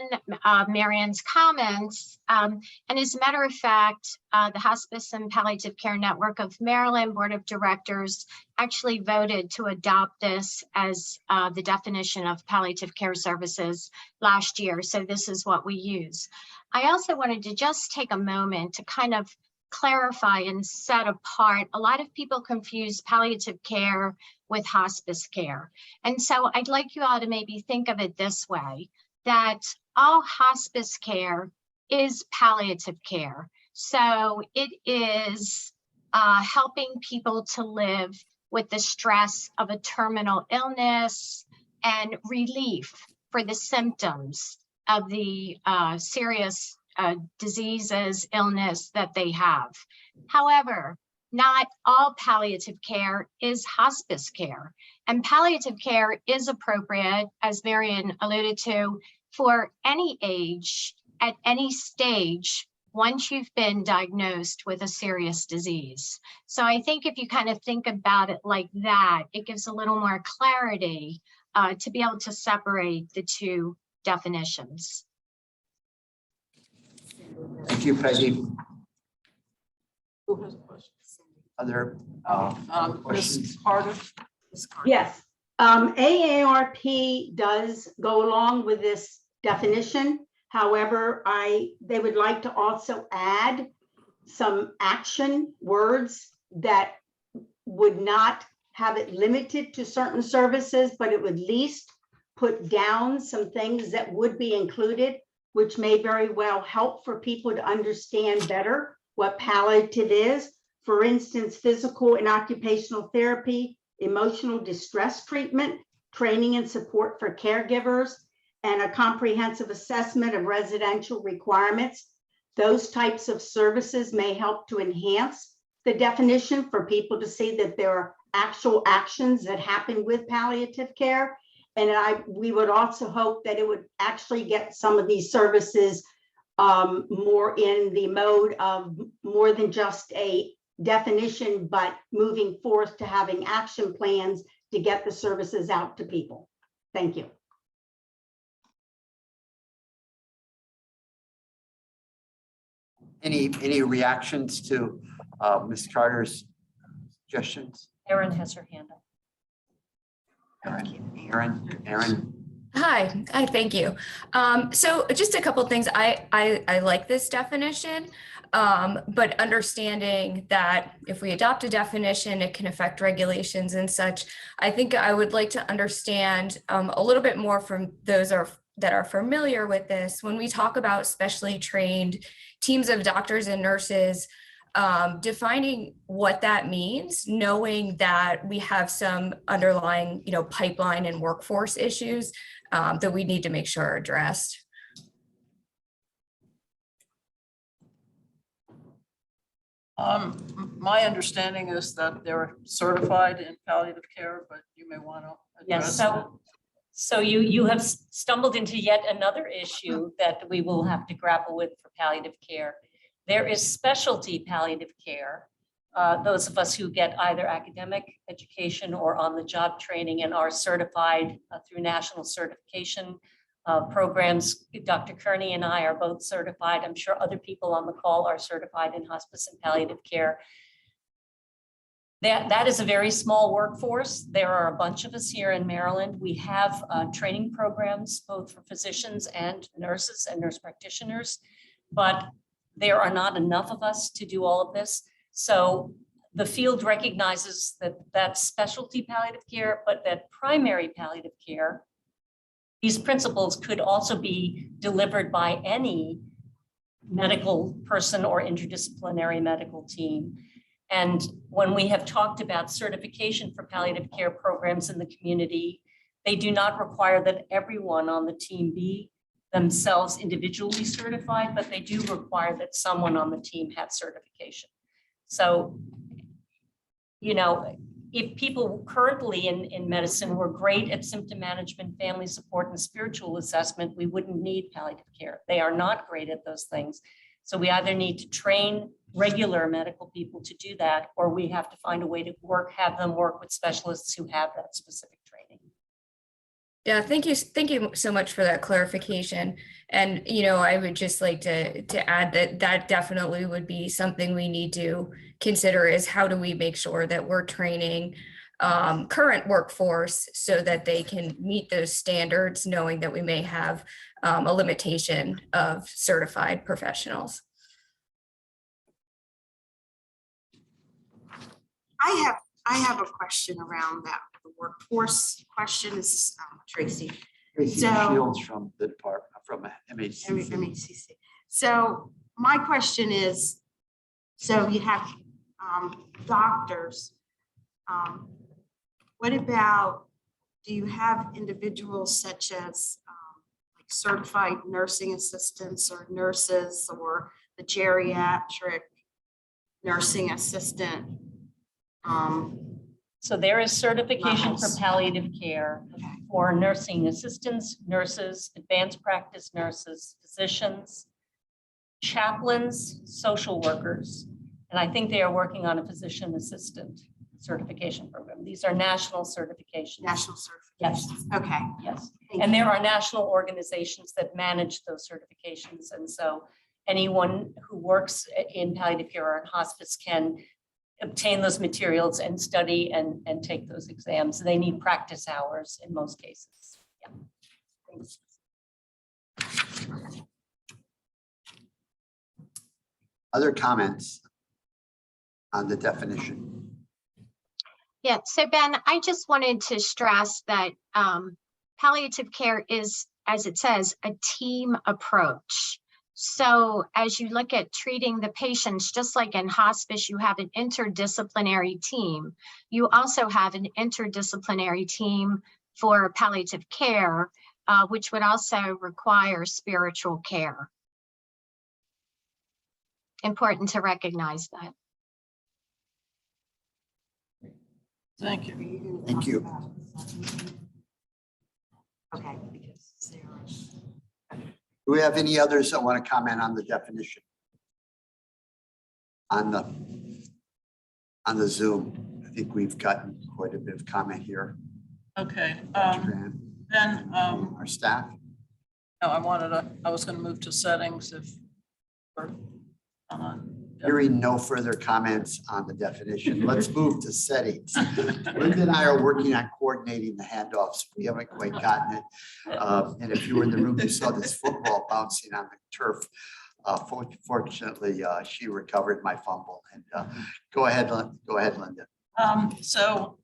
S8: Marion's comments. And as a matter of fact, the Hospice and Palliative Care Network of Maryland Board of Directors actually voted to adopt this as the definition of palliative care services last year. So this is what we use. I also wanted to just take a moment to kind of clarify and set apart. A lot of people confuse palliative care with hospice care. And so I'd like you all to maybe think of it this way, that all hospice care is palliative care. So it is helping people to live with the stress of a terminal illness and relief for the symptoms of the serious diseases, illness that they have. However, not all palliative care is hospice care, and palliative care is appropriate, as Marion alluded to, for any age at any stage once you've been diagnosed with a serious disease. So I think if you kind of think about it like that, it gives a little more clarity to be able to separate the two definitions.
S1: Thank you, Peggy.
S3: Who has a question?
S1: Other
S3: Ms.
S1: questions?
S3: Carter?
S15: Yes, AARP does go along with this definition. However, they would like to also add some action words that would not have it limited to certain services, but it would at least put down some things that would be included, which may very well help for people to understand better what palliative is. For instance, physical and occupational therapy, emotional distress treatment, training and support for caregivers, and a comprehensive assessment of residential requirements. Those types of services may help to enhance the definition for people to see that there are actual actions that happen with palliative care. And we would also hope that it would actually get some of these services more in the mode of more than just a definition, but moving forth to having action plans to get the services out to people. Thank you.
S1: Any reactions to Ms. Carter's suggestions?
S6: Erin has her hand up.
S1: Erin.
S7: Hi, thank you. So just a couple of things. I like this definition, but understanding that if we adopt a definition, it can affect regulations and such. I think I would like to understand a little bit more from those that are familiar with this. When we talk about specially trained teams of doctors and nurses, defining what that means, knowing that we have some underlying, pipeline and workforce issues that we need to make sure are addressed.
S3: My understanding is that they're certified in palliative care, but you may want to address that.
S6: So you have stumbled into yet another issue that we will have to grapple with for palliative care. There is specialty palliative care. Those of us who get either academic education or on-the-job training and are certified through national certification programs. Dr. Kearney and I are both certified. I'm sure other people on the call are certified in hospice and palliative care. That is a very small workforce. There are a bunch of us here in Maryland. We have training programs, both for physicians and nurses and nurse practitioners, but there are not enough of us to do all of this. So the field recognizes that that's specialty palliative care, but that primary palliative care, these principles could also be delivered by any medical person or interdisciplinary medical team. And when we have talked about certification for palliative care programs in the community, they do not require that everyone on the team be themselves individually certified, but they do require that someone on the team have certification. So, if people currently in medicine were great at symptom management, family support, and spiritual assessment, we wouldn't need palliative care. They are not great at those things. So we either need to train regular medical people to do that, or we have to find a way to have them work with specialists who have that specific training.
S7: Yeah, thank you so much for that clarification. And, I would just like to add that definitely would be something we need to consider, is how do we make sure that we're training current workforce so that they can meet those standards, knowing that we may have a limitation of certified professionals.
S2: I have a question around that. The workforce question is Tracy.
S1: Tracy
S2: So-
S1: Shields from the department, from MHCC.
S2: MHCC. So my question is, so you have doctors. What about, do you have individuals such as like certified nursing assistants or nurses, or the geriatric nursing assistant?
S6: So there is certification for
S2: Nice.
S6: palliative care
S2: Okay.
S6: for nursing assistants, nurses, advanced practice nurses, physicians, chaplains, social workers, and I think they are working on a physician assistant certification program. These are national certifications.
S2: National
S6: Yes,
S2: certifications. Okay.
S6: yes.
S2: Thank
S6: And
S2: you.
S6: there are national organizations that manage those certifications. And so anyone who works in palliative care or in hospice can obtain those materials and study and take those exams. They need practice hours in most cases. Yeah. Thanks.
S1: Other comments on the definition?
S8: Yeah, so Ben, I just wanted to stress that palliative care is, as it says, a team approach. So as you look at treating the patients, just like in hospice, you have an interdisciplinary team. You also have an interdisciplinary team for palliative care, which would also require spiritual care. Important to recognize that.
S3: Thank you.
S1: Thank you.
S2: Okay.
S1: Do we have any others that want to comment on the definition? On the Zoom, I think we've gotten quite a bit of comment here.
S3: Okay,
S1: Dr. Grant,
S3: then,
S1: our staff.
S3: no, I was gonna move to settings if we're on.
S1: Hearing no further comments on the definition, let's move to settings. Linda and I are working on coordinating the handoffs. We haven't quite gotten it. And if you were in the room, you saw this football bouncing on the turf. Fortunately, she recovered my fumble. And go ahead, Linda.
S3: So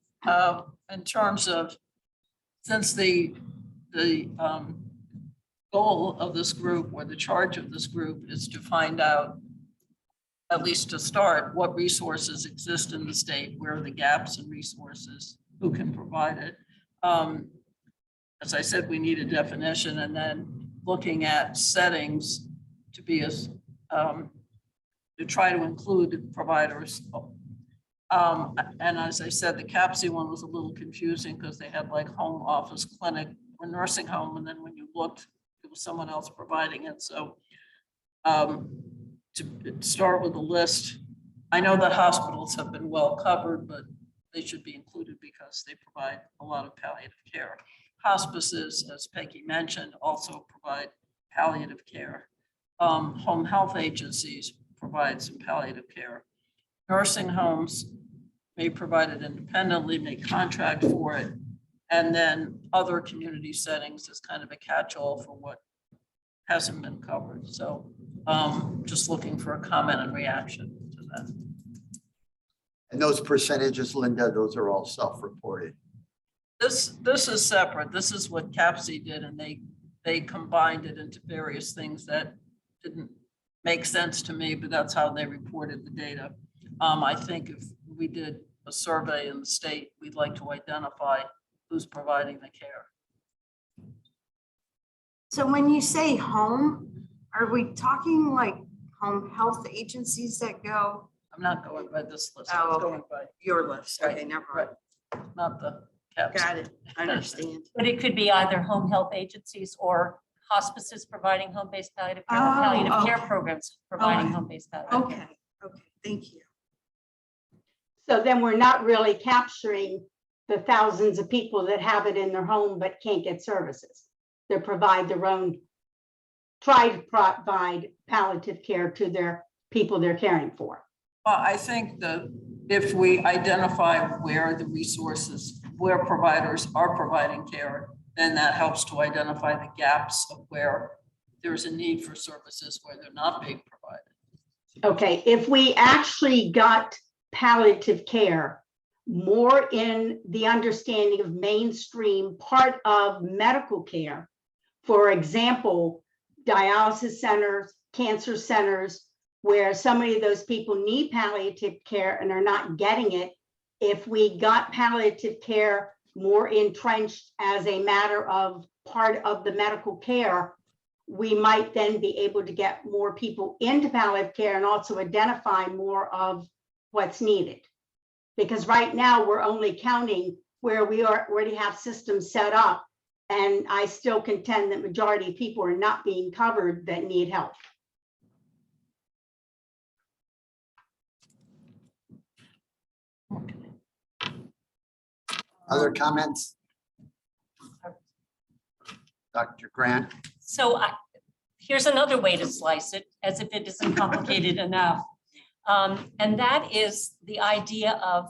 S3: in terms of, since the goal of this group or the charge of this group is to find out, at least to start, what resources exist in the state, where are the gaps in resources, who can provide it. As I said, we need a definition, and then looking at settings to be as, to try to include providers. And as I said, the CAPC one was a little confusing because they had like home office clinic or nursing home, and then when you looked, it was someone else providing it. So to start with a list, I know that hospitals have been well covered, but they should be included because they provide a lot of palliative care. Hospices, as Peggy mentioned, also provide palliative care. Home health agencies provide some palliative care. Nursing homes may provide it independently, may contract for it. And then other community settings is kind of a catch-all for what hasn't been covered. So just looking for a comment and reaction to that.
S1: And those percentages, Linda, those are all self-reported.
S3: This is separate. This is what CAPC did, and they combined it into various things that didn't make sense to me, but that's how they reported the data. I think if we did a survey in the state, we'd like to identify who's providing the care.
S2: So when you say home, are we talking like home health agencies that go?
S3: I'm not going by this list.
S2: Oh,
S3: I'm going by
S2: your list. Okay, never mind.
S3: not the CAPC.
S2: Got it. I understand.
S6: But it could be either home health agencies or hospices providing home-based palliative care, or
S2: Oh,
S6: palliative care
S2: okay.
S6: programs providing
S2: Okay.
S6: home-based palliative care.
S2: Okay, okay, thank you.
S15: So then we're not really capturing the thousands of people that have it in their home but can't get services. They provide their own, try to provide palliative care to their people they're caring for.
S3: Well, I think that if we identify where the resources, where providers are providing care, then that helps to identify the gaps of where there's a need for services where they're not being provided.
S15: Okay, if we actually got palliative care more in the understanding of mainstream part of medical care, for example, dialysis centers, cancer centers, where so many of those people need palliative care and are not getting it, if we got palliative care more entrenched as a matter of part of the medical care, we might then be able to get more people into palliative care and also identify more of what's needed. Because right now, we're only counting where we already have systems set up. And I still contend that majority of people are not being covered that need help.
S1: Other comments? Dr. Grant?
S6: So here's another way to slice it, as if it isn't complicated enough. And that is the idea of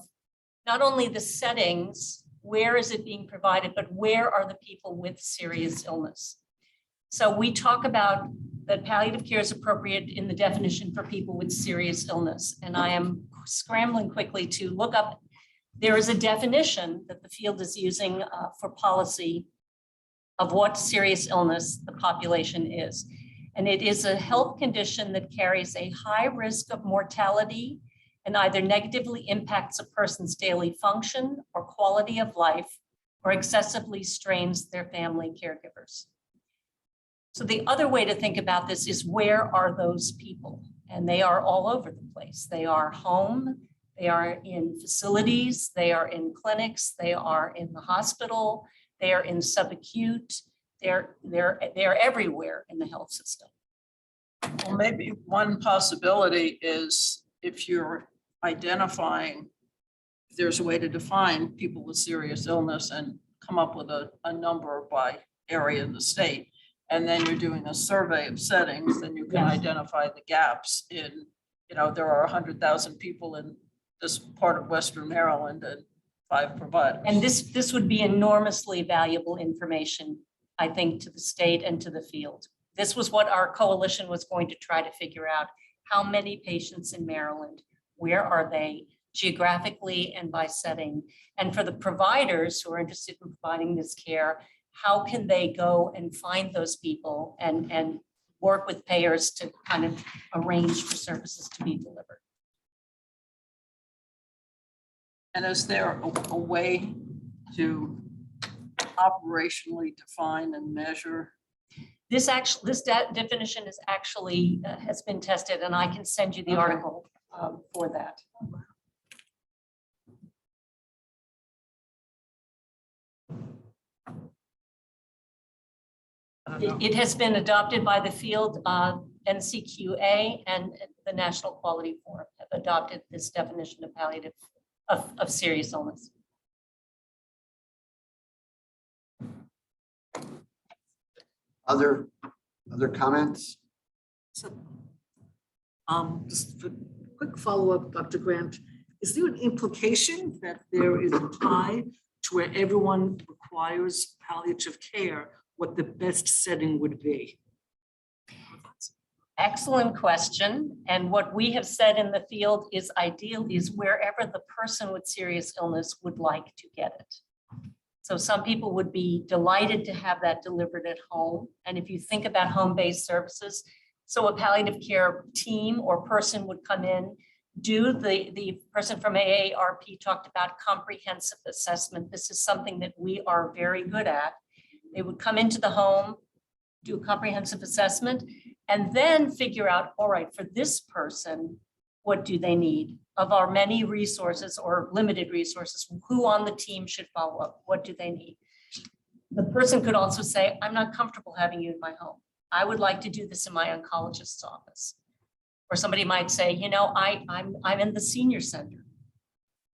S6: not only the settings, where is it being provided, but where are the people with serious illness? So we talk about that palliative care is appropriate in the definition for people with serious illness. And I am scrambling quickly to look up. There is a definition that the field is using for policy of what serious illness the population is. And it is a health condition that carries a high risk of mortality and either negatively impacts a person's daily function or quality of life, or excessively strains their family caregivers. So the other way to think about this is, where are those people? And they are all over the place. They are home, they are in facilities, they are in clinics, they are in the hospital, they are in subacute, they're everywhere in the health system.
S3: Well, maybe one possibility is, if you're identifying, if there's a way to define people with serious illness and come up with a number by area in the state, and then you're doing a survey of settings, then you can identify the gaps in, there are 100,000 people in this part of Western Maryland and 5 providers.
S6: And this would be enormously valuable information, I think, to the state and to the field. This was what our coalition was going to try to figure out. How many patients in Maryland? Where are they geographically and by setting? And for the providers who are interested in providing this care, how can they go and find those people and work with payers to kind of arrange for services to be delivered?
S3: And is there a way to operationally define and measure?
S6: This definition is actually has been tested, and I can send you the article for that. It has been adopted by the field. NCQA and the National Quality Forum have adopted this definition of palliative of serious illness.
S1: Other comments?
S16: So, just a quick follow-up, Dr. Grant. Is there an implication that there is a tie to where everyone requires palliative care, what the best setting would be?
S6: Excellent question. And what we have said in the field is, ideal is wherever the person with serious illness would like to get it. So some people would be delighted to have that delivered at home. And if you think about home-based services, so a palliative care team or person would come in, do the person from AARP talked about comprehensive assessment. This is something that we are very good at. They would come into the home, do a comprehensive assessment, and then figure out, all right, for this person, what do they need? Of our many resources or limited resources, who on the team should follow up? What do they need? The person could also say, I'm not comfortable having you in my home. I would like to do this in my oncologist's office. Or somebody might say, I'm in the senior center.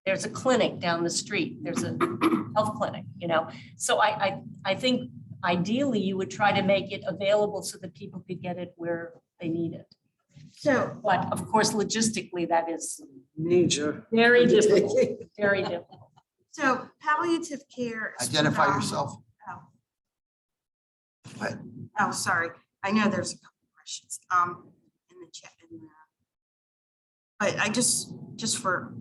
S6: There's a clinic down the street. There's a health clinic, So I think ideally you would try to make it available so that people could get it where they need it.
S2: So,
S6: but of course, logistically, that is
S16: major,
S6: very difficult, very difficult.
S2: So palliative care.
S1: Identify yourself.
S2: Oh, sorry. I know there's a couple questions in the chat. But I just for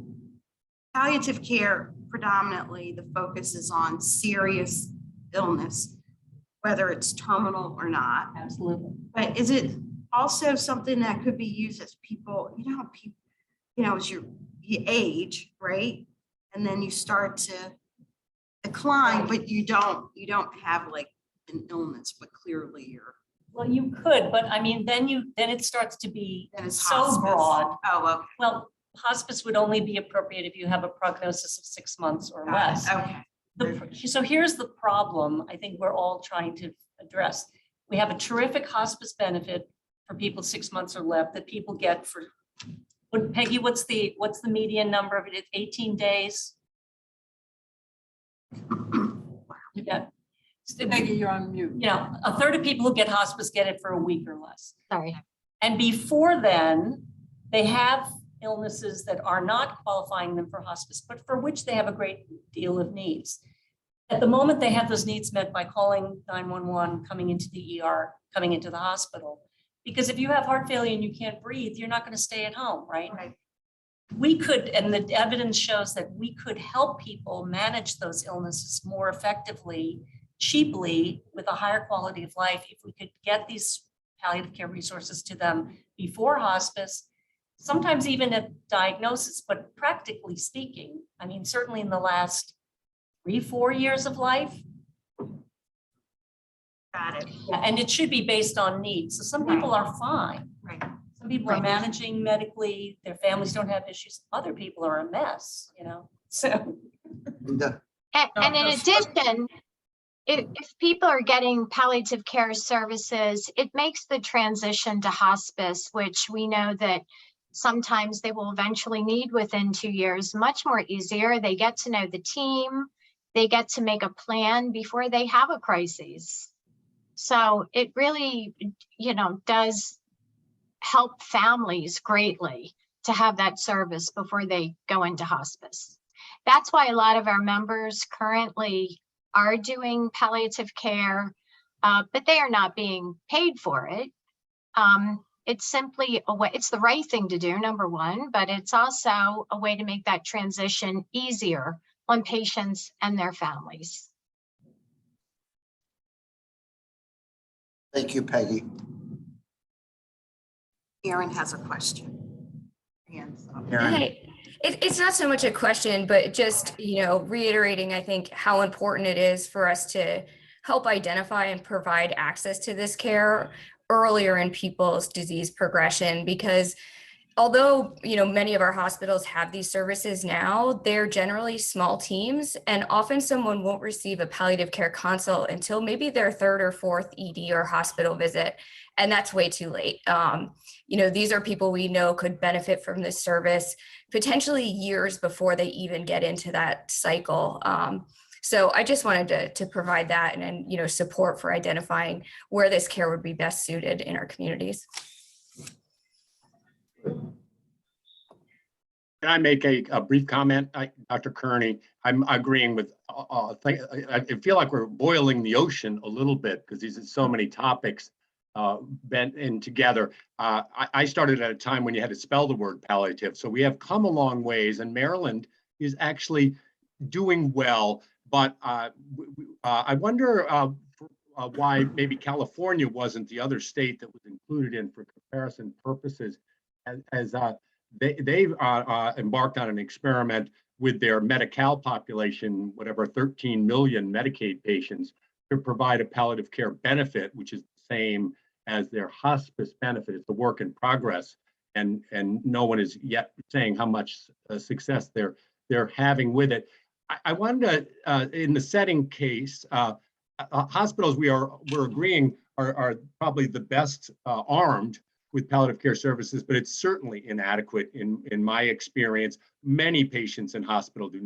S2: palliative care, predominantly the focus is on serious illness, whether it's terminal or not.
S6: Absolutely.
S2: But is it also something that could be used as people, how people, as you age, right? And then you start to decline, but you don't have like an illness, but clearly you're.
S6: Well, you could, but I mean, then it starts to be
S2: Then it's
S6: so
S2: hospice.
S6: broad.
S2: Oh, okay.
S6: Well, hospice would only be appropriate if you have a prognosis of 6 months or
S2: Got it.
S6: less.
S2: Okay.
S6: So here's the problem I think we're all trying to address. We have a terrific hospice benefit for people 6 months or less that people get for, Peggy, what's the median number of it? It's 18 days? Yeah.
S3: Peggy, you're on mute.
S6: You know, a third of people who get hospice get it for a week or less.
S8: Sorry.
S6: And before then, they have illnesses that are not qualifying them for hospice, but for which they have a great deal of needs. At the moment, they have those needs met by calling 911, coming into the ER, coming into the hospital. Because if you have heart failure and you can't breathe, you're not going to stay at home, right?
S2: Right.
S6: We could, and the evidence shows that we could help people manage those illnesses more effectively, cheaply, with a higher quality of life if we could get these palliative care resources to them before hospice, sometimes even at diagnosis, but practically speaking, I mean, certainly in the last 3-4 years of life.
S2: Got it.
S6: Yeah, and it should be based on needs. So some people are fine.
S2: Right.
S6: Some people are managing medically, their families don't have issues. Other people are a mess, you know, so.
S8: And in addition, if people are getting palliative care services, it makes the transition to hospice, which we know that sometimes they will eventually need within 2 years, much more easier. They get to know the team, they get to make a plan before they have a crisis. So it really, does help families greatly to have that service before they go into hospice. That's why a lot of our members currently are doing palliative care, but they are not being paid for it. It's simply a way, it's the right thing to do, number one, but it's also a way to make that transition easier on patients and their families.
S1: Thank you, Peggy.
S2: Erin has a question.
S1: Erin.
S7: Hey, it's not so much a question, but just, reiterating, I think, how important it is for us to help identify and provide access to this care earlier in people's disease progression, because although, many of our hospitals have these services now, they're generally small teams, and often someone won't receive a palliative care consult until maybe their third or fourth ED or hospital visit. And that's way too late. These are people we know could benefit from this service potentially years before they even get into that cycle. So I just wanted to provide that and support for identifying where this care would be best suited in our communities.
S14: Can I make a brief comment, Dr. Kearney? I'm agreeing with, I feel like we're boiling the ocean a little bit because these are so many topics bent in together. I started at a time when you had to spell the word palliative. So we have come a long ways, and Maryland is actually doing well. But I wonder why maybe California wasn't the other state that was included in for comparison purposes, as they've embarked on an experiment with their Medi-Cal population, whatever, 13 million Medicaid patients, to provide a palliative care benefit, which is the same as their hospice benefit. It's a work in progress, and no one is yet saying how much success they're having with it. I wanted to, in the setting case, hospitals we're agreeing are probably the best armed with palliative care services, but it's certainly inadequate in my experience. Many patients in hospital do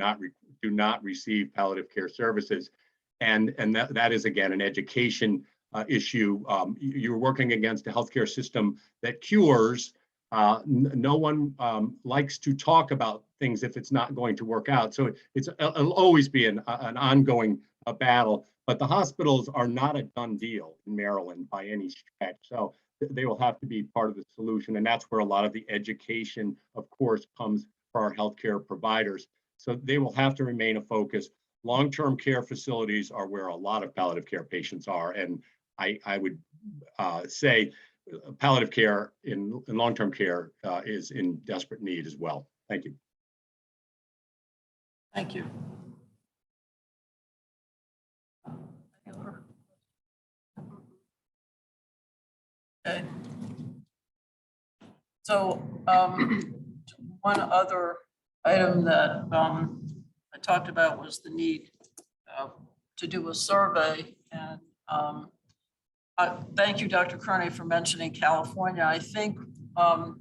S14: not receive palliative care services, and that is again an education issue. You're working against a healthcare system that cures. No one likes to talk about things if it's not going to work out. So it'll always be an ongoing battle. But the hospitals are not a done deal in Maryland by any stretch. So they will have to be part of the solution. And that's where a lot of the education, of course, comes for our healthcare providers. So they will have to remain a focus. Long-term care facilities are where a lot of palliative care patients are. And I would say palliative care in long-term care is in desperate need as well. Thank you.
S3: Thank you. Okay. So One other item that I talked about was the need to do a survey. And thank you, Dr. Kearney, for mentioning California. I think,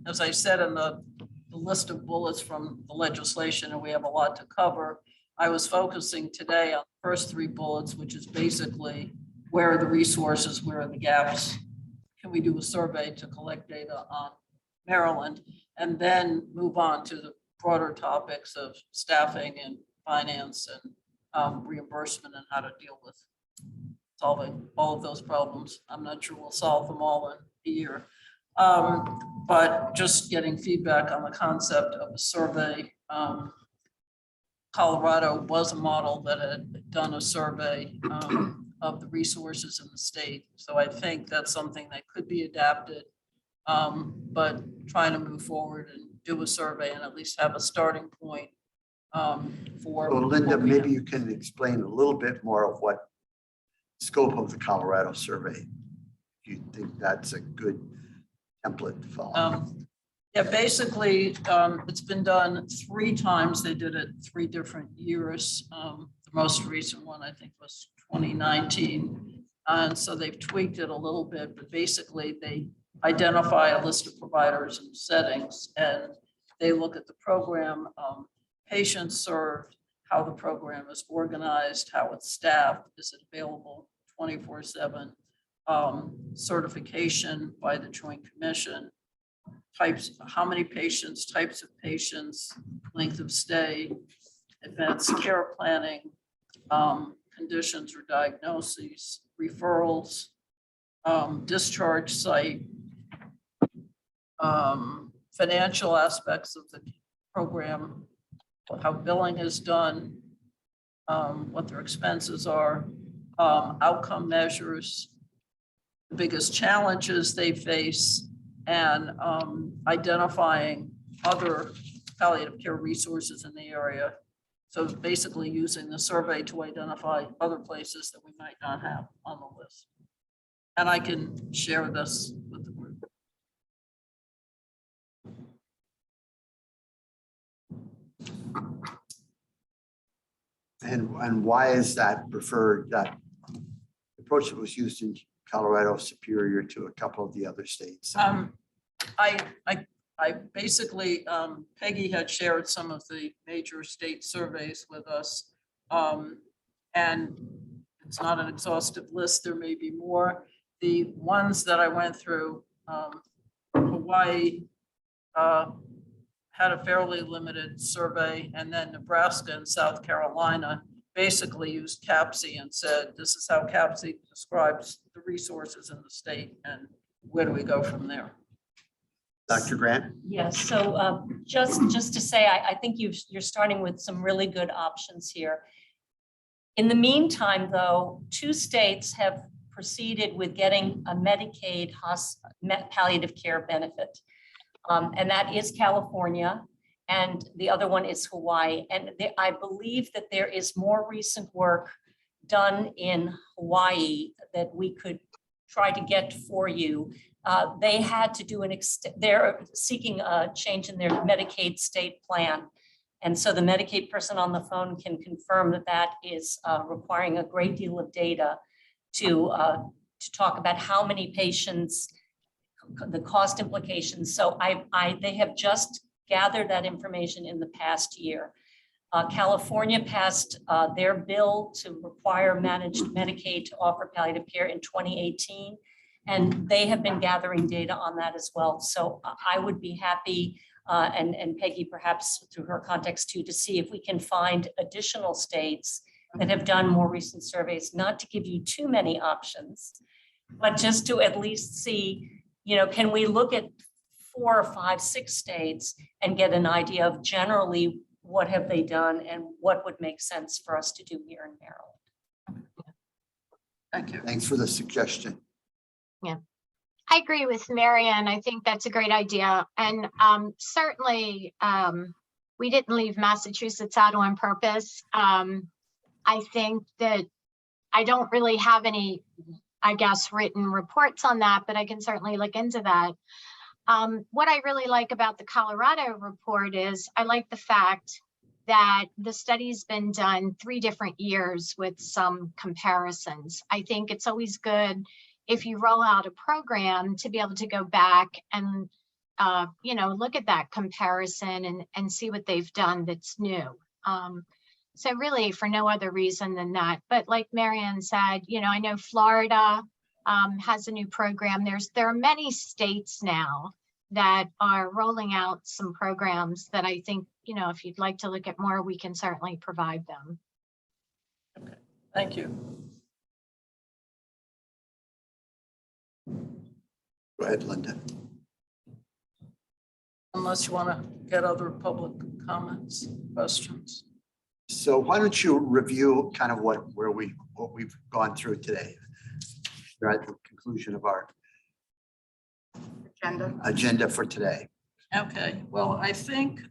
S3: as I said in the list of bullets from the legislation, and we have a lot to cover, I was focusing today on the first 3 bullets, which is basically where are the resources, where are the gaps? Can we do a survey to collect data on Maryland, and then move on to the broader topics of staffing and finance and reimbursement and how to deal with solving all of those problems. I'm not sure we'll solve them all in a year. But just getting feedback on the concept of a survey. Colorado was a model that had done a survey of the resources in the state. So I think that's something that could be adapted, but trying to move forward and do a survey and at least have a starting point for.
S1: Well, Linda, maybe you can explain a little bit more of what scope of the Colorado survey. If you think that's a good template to follow.
S3: Yeah, basically, it's been done 3 times. They did it 3 different years. The most recent one, I think, was 2019. And so they've tweaked it a little bit, but basically they identify a list of providers and settings, and they look at the program, patients served, how the program is organized, how it's staffed, is it available 24/7, certification by the Joint Commission, types, how many patients, types of patients, length of stay, advanced care planning, conditions or diagnoses, referrals, discharge site, financial aspects of the program, how billing is done, what their expenses are, outcome measures, the biggest challenges they face, and identifying other palliative care resources in the area. So basically using the survey to identify other places that we might not have on the list. And I can share this with the group.
S1: And why is that preferred, that approach that was used in Colorado superior to a couple of the other states?
S3: I basically, Peggy had shared some of the major state surveys with us. And it's not an exhaustive list, there may be more. The ones that I went through, Hawaii had a fairly limited survey, and then Nebraska and South Carolina basically used CAPSI and said, this is how CAPSI describes the resources in the state, and where do we go from there?
S1: Dr. Grant?
S6: Yes, so just to say, I think you're starting with some really good options here. In the meantime, though, 2 states have proceeded with getting a Medicaid palliative care benefit. And that is California, and the other one is Hawaii. And I believe that there is more recent work done in Hawaii that we could try to get for you. They had to do they're seeking a change in their Medicaid state plan. And so the Medicaid person on the phone can confirm that that is requiring a great deal of data to talk about how many patients, the cost implications. So they have just gathered that information in the past year. California passed their bill to require managed Medicaid to offer palliative care in 2018. And they have been gathering data on that as well. So I would be happy, and Peggy perhaps through her context too, to see if we can find additional states that have done more recent surveys, not to give you too many options, but just to at least see, can we look at 4 or 5, 6 states and get an idea of generally what have they done and what would make sense for us to do here in Maryland.
S3: Thank you.
S1: Thanks for the suggestion.
S8: Yeah, I agree with Marianne. I think that's a great idea. And certainly we didn't leave Massachusetts out on purpose. I think that I don't really have any, I guess, written reports on that, but I can certainly look into that. What I really like about the Colorado report is I like the fact that the study's been done 3 different years with some comparisons. I think it's always good if you roll out a program to be able to go back and look at that comparison and see what they've done that's new. So really for no other reason than that. But like Marianne said, I know Florida has a new program. There are many states now that are rolling out some programs that I think, if you'd like to look at more, we can certainly provide them.
S3: Okay, thank you.
S1: Go ahead, Linda.
S3: Unless you want to get other public comments, questions.
S1: So why don't you review kind of what we've gone through today? We're at the conclusion of our agenda for today.
S3: Okay, well, I think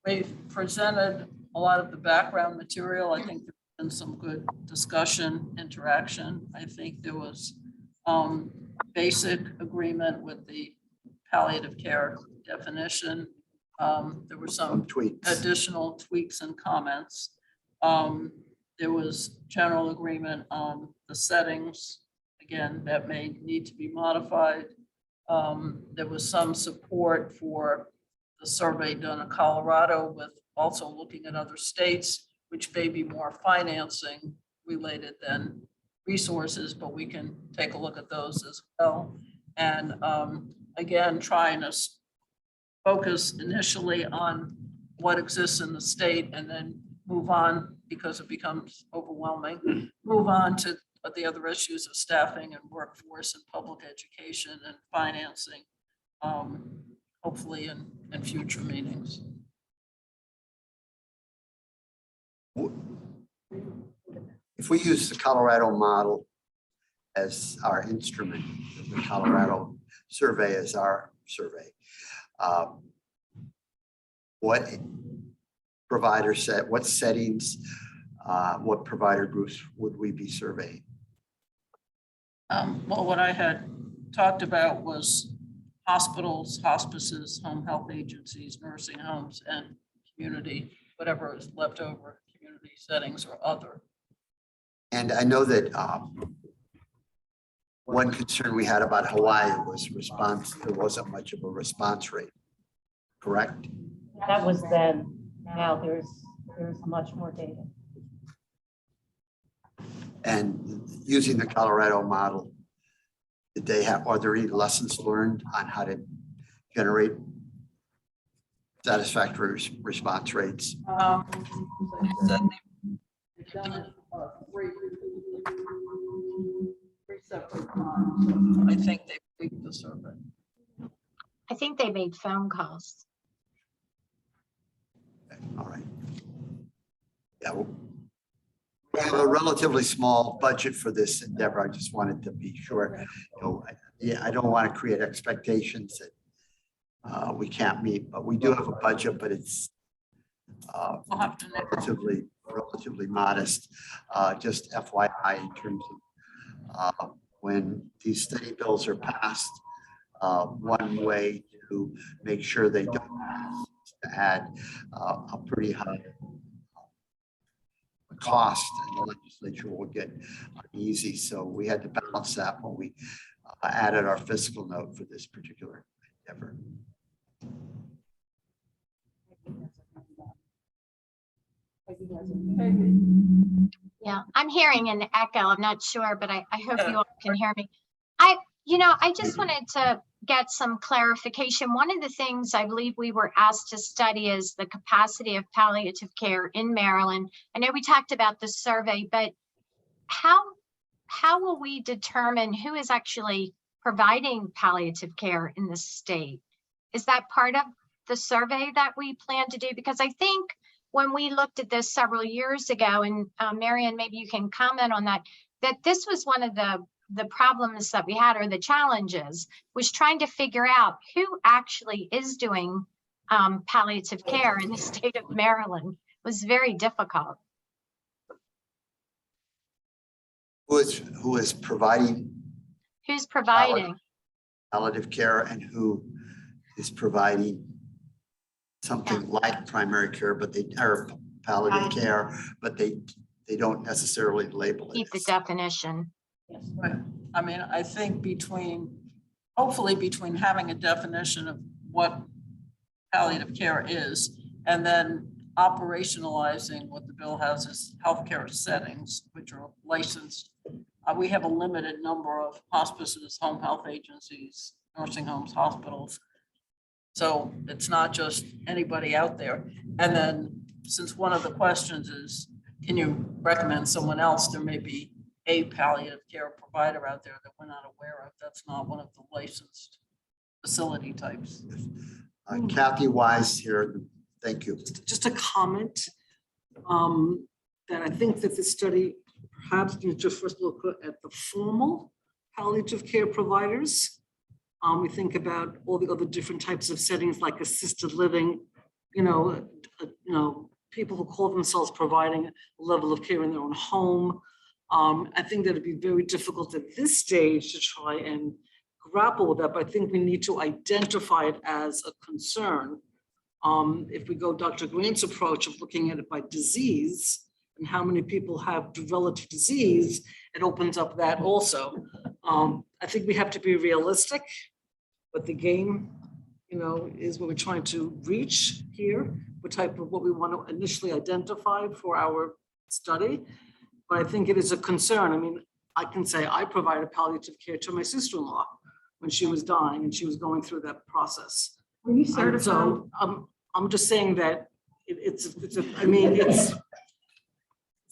S3: we've presented a lot of the background material. I think there's been some good discussion, interaction. I think there was basic agreement with the palliative care definition. There were some additional tweaks and comments. There was general agreement on the settings, again, that may need to be modified. There was some support for the survey done in Colorado with also looking at other states, which may be more financing related than resources, but we can take a look at those as well. And again, trying to focus initially on what exists in the state and then move on, because it becomes overwhelming, move on to the other issues of staffing and workforce and public education and financing, hopefully in future meetings.
S1: If we use the Colorado model as our instrument, the Colorado survey as our survey, what provider set, what settings, what provider groups would we be surveying?
S3: Well, what I had talked about was hospitals, hospices, home health agencies, nursing homes, and community, whatever is left over, community settings or other.
S1: And I know that one concern we had about Hawaii was response. There wasn't much of a response rate, correct?
S6: That was then. Now there's much more data.
S1: And using the Colorado model, did they have, are there any lessons learned on how to generate satisfactory response rates?
S3: I think they picked the survey.
S8: I think they made phone calls.
S1: All right. Yeah, well, we have a relatively small budget for this endeavor. I just wanted to be sure. I don't want to create expectations that we can't meet, but we do have a budget, but it's relatively modest. Just FYI in terms of when these study bills are passed, one way to make sure they don't pass is to add a pretty high cost, and the legislature will get uneasy. So we had to balance that when we added our fiscal note for this particular endeavor.
S8: Yeah, I'm hearing an echo. I'm not sure, but I hope you all can hear me. I just wanted to get some clarification. One of the things I believe we were asked to study is the capacity of palliative care in Maryland. I know we talked about the survey, but how will we determine who is actually providing palliative care in the state? Is that part of the survey that we plan to do? Because I think when we looked at this several years ago, and Marianne, maybe you can comment on that this was one of the problems that we had, or the challenges, was trying to figure out who actually is doing palliative care in the state of Maryland. It was very difficult.
S1: Who is providing?
S8: Who's providing?
S1: palliative care and who is providing something like primary care, but they are palliative care, but they don't necessarily label it.
S8: Keep the
S1: as-
S8: definition.
S3: Right. I mean, I think hopefully between having a definition of what palliative care is and then operationalizing what the bill has as healthcare settings, which are licensed. We have a limited number of hospices, home health agencies, nursing homes, hospitals. So it's not just anybody out there. And then since one of the questions is, can you recommend someone else? There may be a palliative care provider out there that we're not aware of. That's not one of the licensed facility types.
S1: Kathy Wise here, thank you.
S16: Just a comment that I think that the study perhaps needs to first look at the formal palliative care providers. We think about all the other different types of settings like assisted living, people who call themselves providing a level of care in their own home. I think that it'd be very difficult at this stage to try and grapple with that, but I think we need to identify it as a concern. If we go Dr. Grant's approach of looking at it by disease and how many people have relative disease, it opens up that also. I think we have to be realistic, but the game, is what we're trying to reach here, what we want to initially identify for our study. But I think it is a concern. I mean, I can say I provided palliative care to my sister-in-law when she was dying and she was going through that process.
S2: Were you
S16: And
S2: certified?
S16: so I'm just saying that it's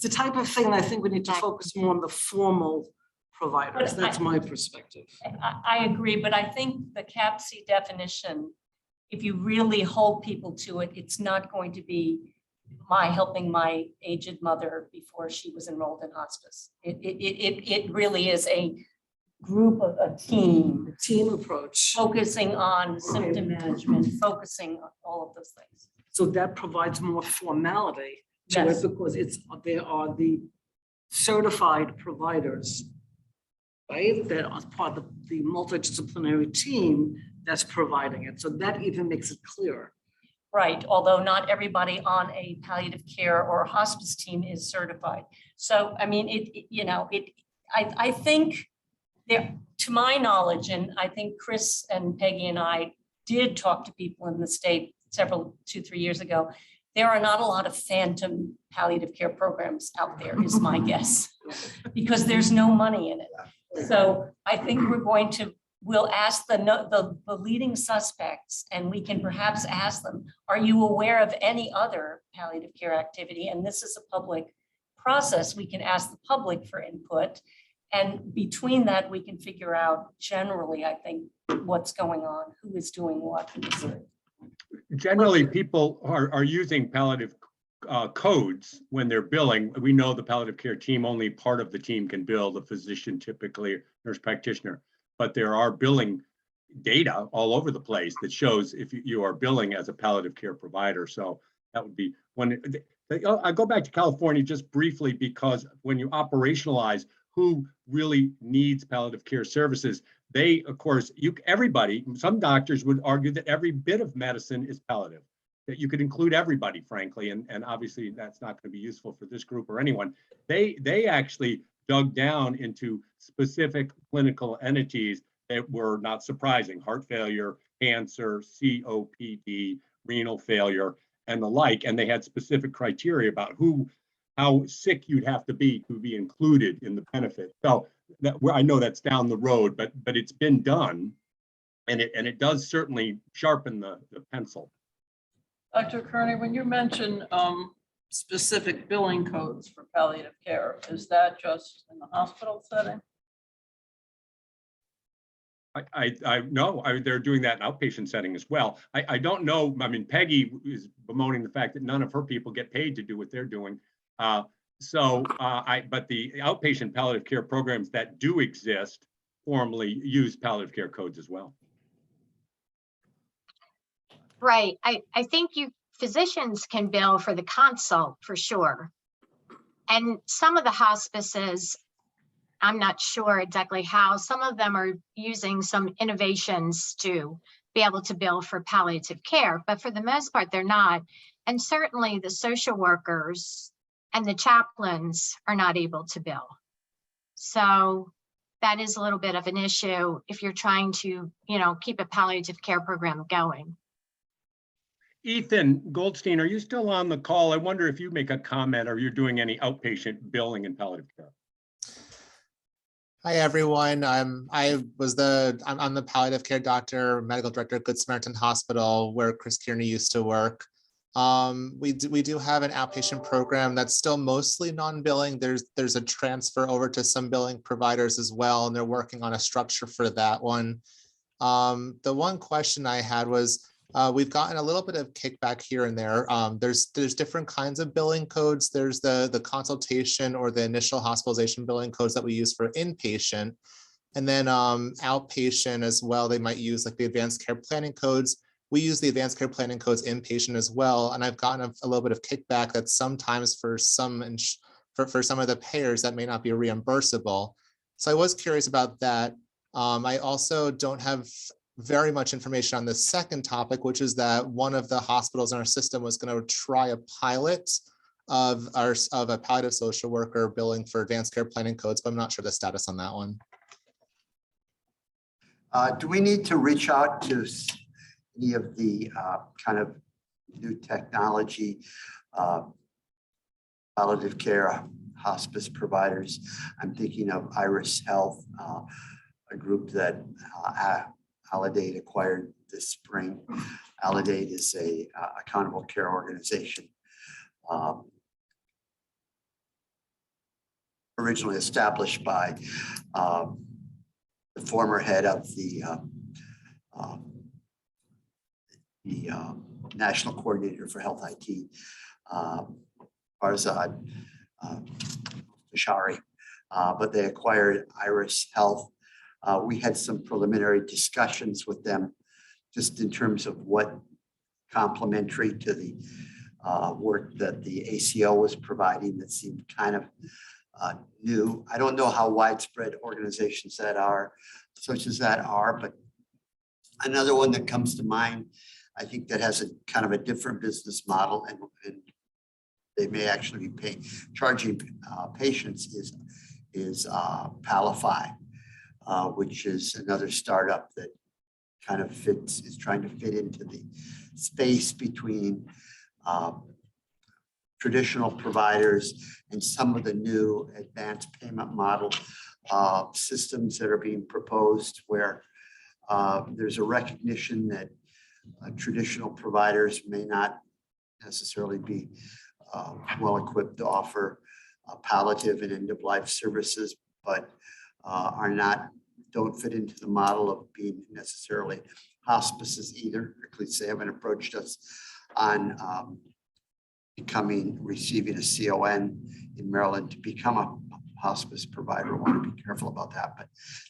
S16: a type of thing that I think we need to focus more on the formal providers. That's my perspective.
S6: I agree, but I think the CAPC definition, if you really hold people to it, it's not going to be helping my aged mother before she was enrolled in hospice. It really is a group of a team.
S16: Team approach.
S6: Focusing on symptom management, focusing on all of those things.
S16: So that provides more formality to
S6: Yes.
S16: it because there are the certified providers, right? That are part of the multidisciplinary team that's providing it. So that even makes it clearer.
S6: Right, although not everybody on a palliative care or hospice team is certified. So, I mean, I think there, to my knowledge, and I think Chris and Peggy and I did talk to people in the state 2-3 years ago. There are not a lot of phantom palliative care programs out there, is my guess, because there's no money in it. So I think we'll ask the leading suspects, and we can perhaps ask them, are you aware of any other palliative care activity? And this is a public process. We can ask the public for input. And between that, we can figure out generally, I think, what's going on, who is doing what.
S14: Generally, people are using palliative codes when they're billing. We know the palliative care team, only part of the team can bill, the physician, typically nurse practitioner. But there are billing data all over the place that shows if you are billing as a palliative care provider. So that would be when I go back to California just briefly, because when you operationalize who really needs palliative care services, they, of course, everybody, some doctors would argue that every bit of medicine is palliative, that you could include everybody, frankly, and obviously that's not going to be useful for this group or anyone. They actually dug down into specific clinical entities that were not surprising: heart failure, cancer, COPD, renal failure, and the like. And they had specific criteria about how sick you'd have to be included in the benefit. So I know that's down the road, but it's been done, and it does certainly sharpen the pencil.
S3: Dr. Kearney, when you mention specific billing codes for palliative care, is that just in the hospital setting?
S14: I know they're doing that in outpatient setting as well. I don't know. I mean, Peggy is bemoaning the fact that none of her people get paid to do what they're doing. But the outpatient palliative care programs that do exist formally use palliative care codes as well.
S8: Right. I think physicians can bill for the consult for sure. And some of the hospices I'm not sure exactly how. Some of them are using some innovations to be able to bill for palliative care, but for the most part, they're not. And certainly the social workers and the chaplains are not able to bill. So that is a little bit of an issue if you're trying to, keep a palliative care program going.
S14: Ethan Goldstein, are you still on the call? I wonder if you make a comment or you're doing any outpatient billing in palliative care.
S17: Hi everyone. I'm the palliative care doctor, medical director at Good Samaritan Hospital, where Chris Kearney used to work. We do have an outpatient program that's still mostly non-billing. There's a transfer over to some billing providers as well, and they're working on a structure for that one. The one question I had was, we've gotten a little bit of kickback here and there. There's different kinds of billing codes. There's the consultation or the initial hospitalization billing codes that we use for inpatient. And then outpatient as well, they might use like the advanced care planning codes. We use the advanced care planning codes inpatient as well. And I've gotten a little bit of kickback that sometimes for some of the payers that may not be reimbursable. So I was curious about that. I also don't have very much information on the second topic, which is that one of the hospitals in our system was going to try a pilot of a palliative social worker billing for advanced care planning codes, but I'm not sure the status on that one.
S1: Do we need to reach out to any of the kind of new technology palliative care hospice providers? I'm thinking of Iris Health, a group that Palliative acquired this spring. Palliative is a accountable care organization originally established by the former head of the National Coordinator for Health IT, Farzad Bashari, but they acquired Iris Health. We had some preliminary discussions with them just in terms of what complementary to the work that the ACO was providing that seemed kind of new. I don't know how widespread organizations that are, such as that are, but another one that comes to mind, I think that has a kind of a different business model and they may actually be charging patients is Palliative, which is another startup that kind of is trying to fit into the space between traditional providers and some of the new advanced payment model systems that are being proposed, where there's a recognition that traditional providers may not necessarily be well equipped to offer palliative and end-of-life services, but don't fit into the model of being necessarily hospices either. At least they haven't approached us on receiving a CON in Maryland to become a hospice provider. I want to be careful about that, but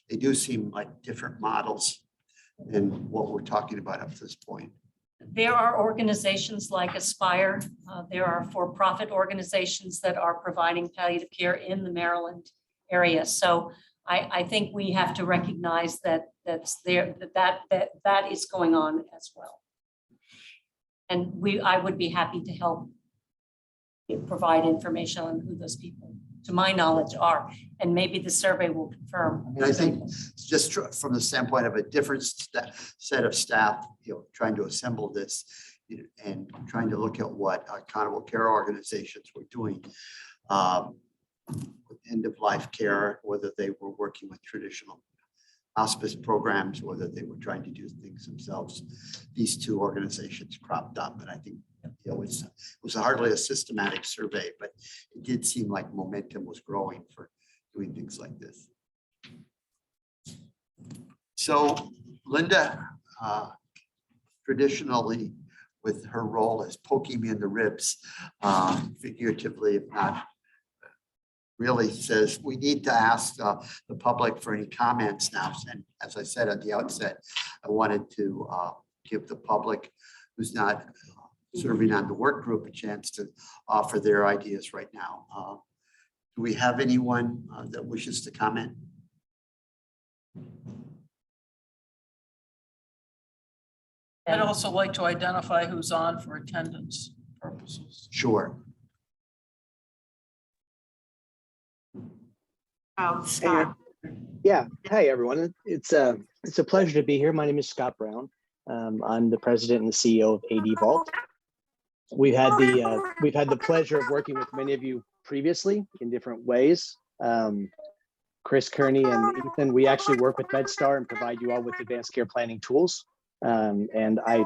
S1: they do seem like different models than what we're talking about up to this point.
S6: There are organizations like Aspire. There are for-profit organizations that are providing palliative care in the Maryland area. So I think we have to recognize that that is going on as well. And I would be happy to help provide information on who those people, to my knowledge, are. And maybe the survey will confirm.
S1: I mean, I think just from the standpoint of a different set of staff, trying to assemble this and trying to look at what accountable care organizations were doing with end-of-life care, whether they were working with traditional hospice programs, whether they were trying to do things themselves. These two organizations cropped up, and I think it was hardly a systematic survey, but it did seem like momentum was growing for doing things like this. So Linda, traditionally with her role as poking me in the ribs, figuratively, if not really, says we need to ask the public for any comments now. And as I said at the outset, I wanted to give the public who's not serving on the work group a chance to offer their ideas right now. Do we have anyone that wishes to comment?
S3: I'd also like to identify who's on for attendance purposes.
S1: Sure.
S2: Scott.
S18: Yeah, hi everyone. It's a pleasure to be here. My name is Scott Brown. I'm the president and the CEO of AD Vault. We've had the pleasure of working with many of you previously in different ways. Chris Kearney and Ethan, we actually work with MedStar and provide you all with advanced care planning tools. And I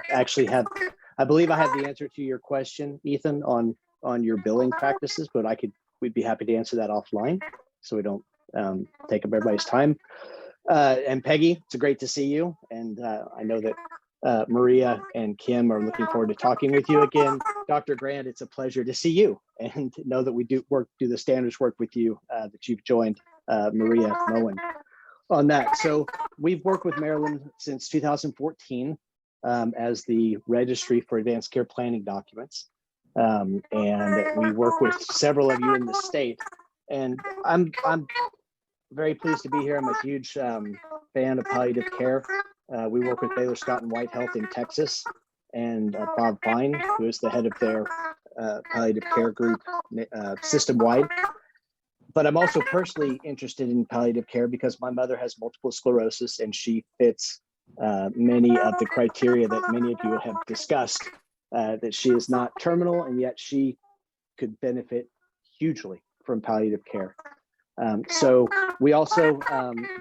S18: believe I have the answer to your question, Ethan, on your billing practices, but we'd be happy to answer that offline so we don't take up everybody's time. And Peggy, it's great to see you. And I know that Maria and Kim are looking forward to talking with you again. Dr. Grant, it's a pleasure to see you and know that we do the standards work with you, that you've joined Maria Moen on that. So we've worked with Maryland since 2014 as the registry for advanced care planning documents. And we work with several of you in the state. And I'm very pleased to be here. I'm a huge fan of palliative care. We work with Baylor Scott and White Health in Texas, and Bob Fine, who is the head of their palliative care group system-wide. But I'm also personally interested in palliative care because my mother has multiple sclerosis and she fits many of the criteria that many of you have discussed, that she is not terminal and yet she could benefit hugely from palliative care. So we also,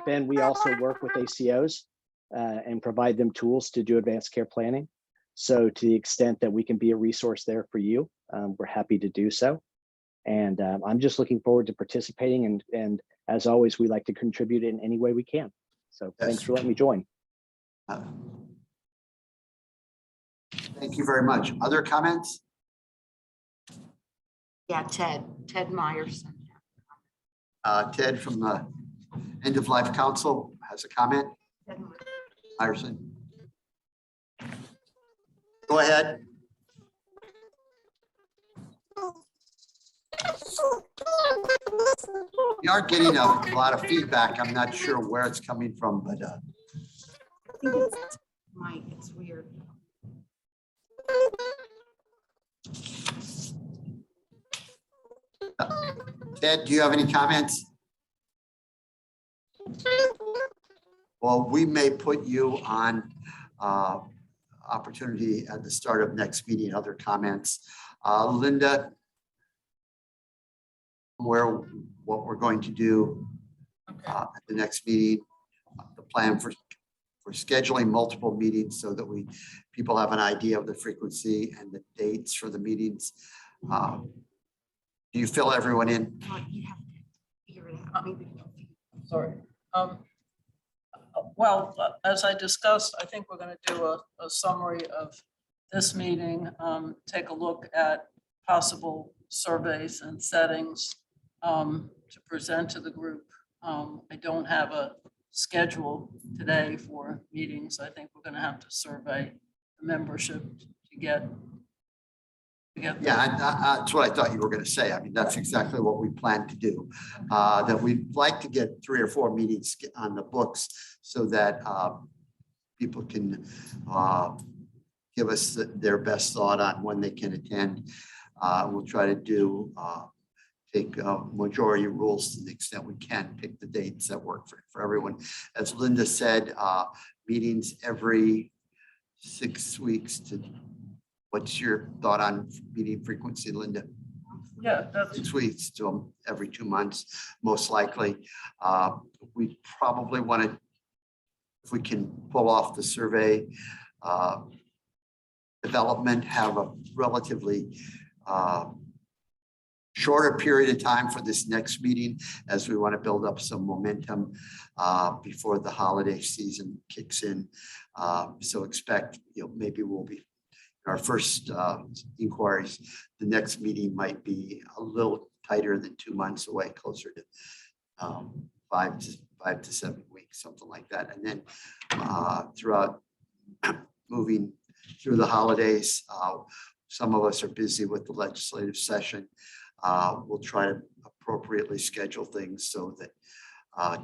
S18: Ben, we also work with ACOs and provide them tools to do advanced care planning. So to the extent that we can be a resource there for you, we're happy to do so. And I'm just looking forward to participating. And as always, we like to contribute in any way we can. So thanks for letting me join.
S1: Thank you very much. Other comments?
S2: Yeah, Ted Myerson.
S1: Ted from the End of Life Council has a comment. Myerson. Go ahead. We are getting a lot of feedback. I'm not sure where it's coming from, but
S2: I think it's Mike, it's weird.
S1: Ted, do you have any comments? Well, we may put you on opportunity at the start of next meeting. Other comments? Linda, what we're going to do at the next meeting, the plan for scheduling multiple meetings so that people have an idea of the frequency and the dates for the meetings. Do you fill everyone in?
S2: You have to figure it out. Maybe.
S3: Sorry. Well, as I discussed, I think we're going to do a summary of this meeting, take a look at possible surveys and settings to present to the group. I don't have a schedule today for meetings. I think we're going to have to survey the membership to get. Yeah,
S1: that's what I thought you were going to say. I mean, that's exactly what we plan to do. That we'd like to get 3 or 4 meetings on the books so that people can give us their best thought on when they can attend. We'll try to take majority rules to the extent we can, pick the dates that work for everyone. As Linda said, meetings every 6 weeks. What's your thought on meeting frequency, Linda?
S3: Yeah, that's
S1: 6 weeks to every 2 months, most likely. We probably want to, if we can pull off the survey development, have a relatively shorter period of time for this next meeting, as we want to build up some momentum before the holiday season kicks in. So expect, maybe we'll be our first inquiries. The next meeting might be a little tighter than 2 months away, closer to 5 to 7 weeks, something like that. And then throughout moving through the holidays, some of us are busy with the legislative session. We'll try to appropriately schedule things so that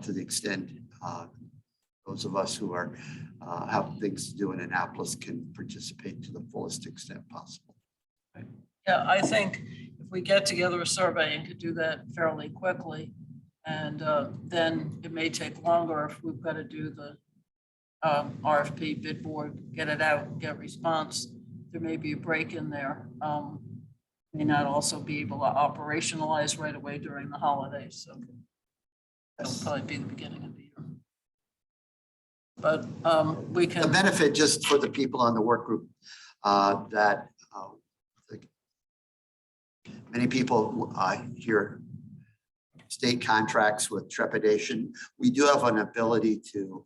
S1: to the extent those of us who are have things to do in Annapolis can participate to the fullest extent possible.
S3: Yeah, I think if we get together a survey and could do that fairly quickly, and then it may take longer if we've got to do the RFP bid board, get it out, get response. There may be a break in there. May not also be able to operationalize right away during the holidays, so it'll probably be the beginning of the year. But we can.
S1: The benefit just for the people on the work group that many people hear state contracts with trepidation. We do have an ability to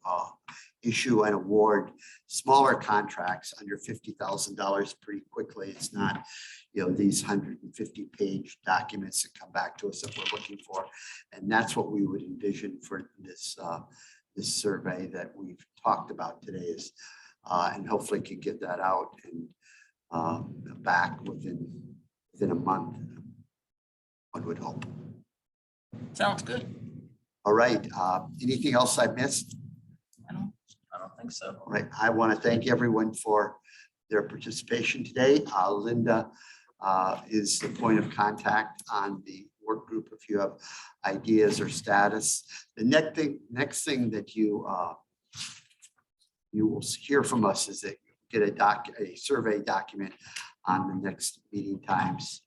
S1: issue and award smaller contracts under $50,000 pretty quickly. It's not, these 150-page documents that come back to us that we're looking for. And that's what we would envision for this this survey that we've talked about today is, and hopefully can get that out and back within a month, one would hope.
S3: Sounds good.
S1: All right. Anything else I missed?
S3: I don't think so.
S1: All right. I want to thank everyone for their participation today. Linda is the point of contact on the work group if you have ideas or status. The next thing that you will hear from us is that you get a survey document on the next meeting times.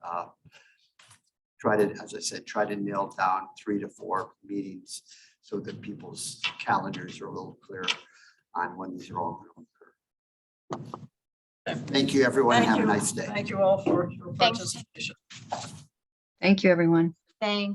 S1: Try to, as I said, try to nail down 3 to 4 meetings so that people's calendars are a little clearer on when these are all going to occur. Thank you, everyone. Have a nice day.
S3: Thank you all for your participation.
S13: Thank you, everyone.
S8: Thanks.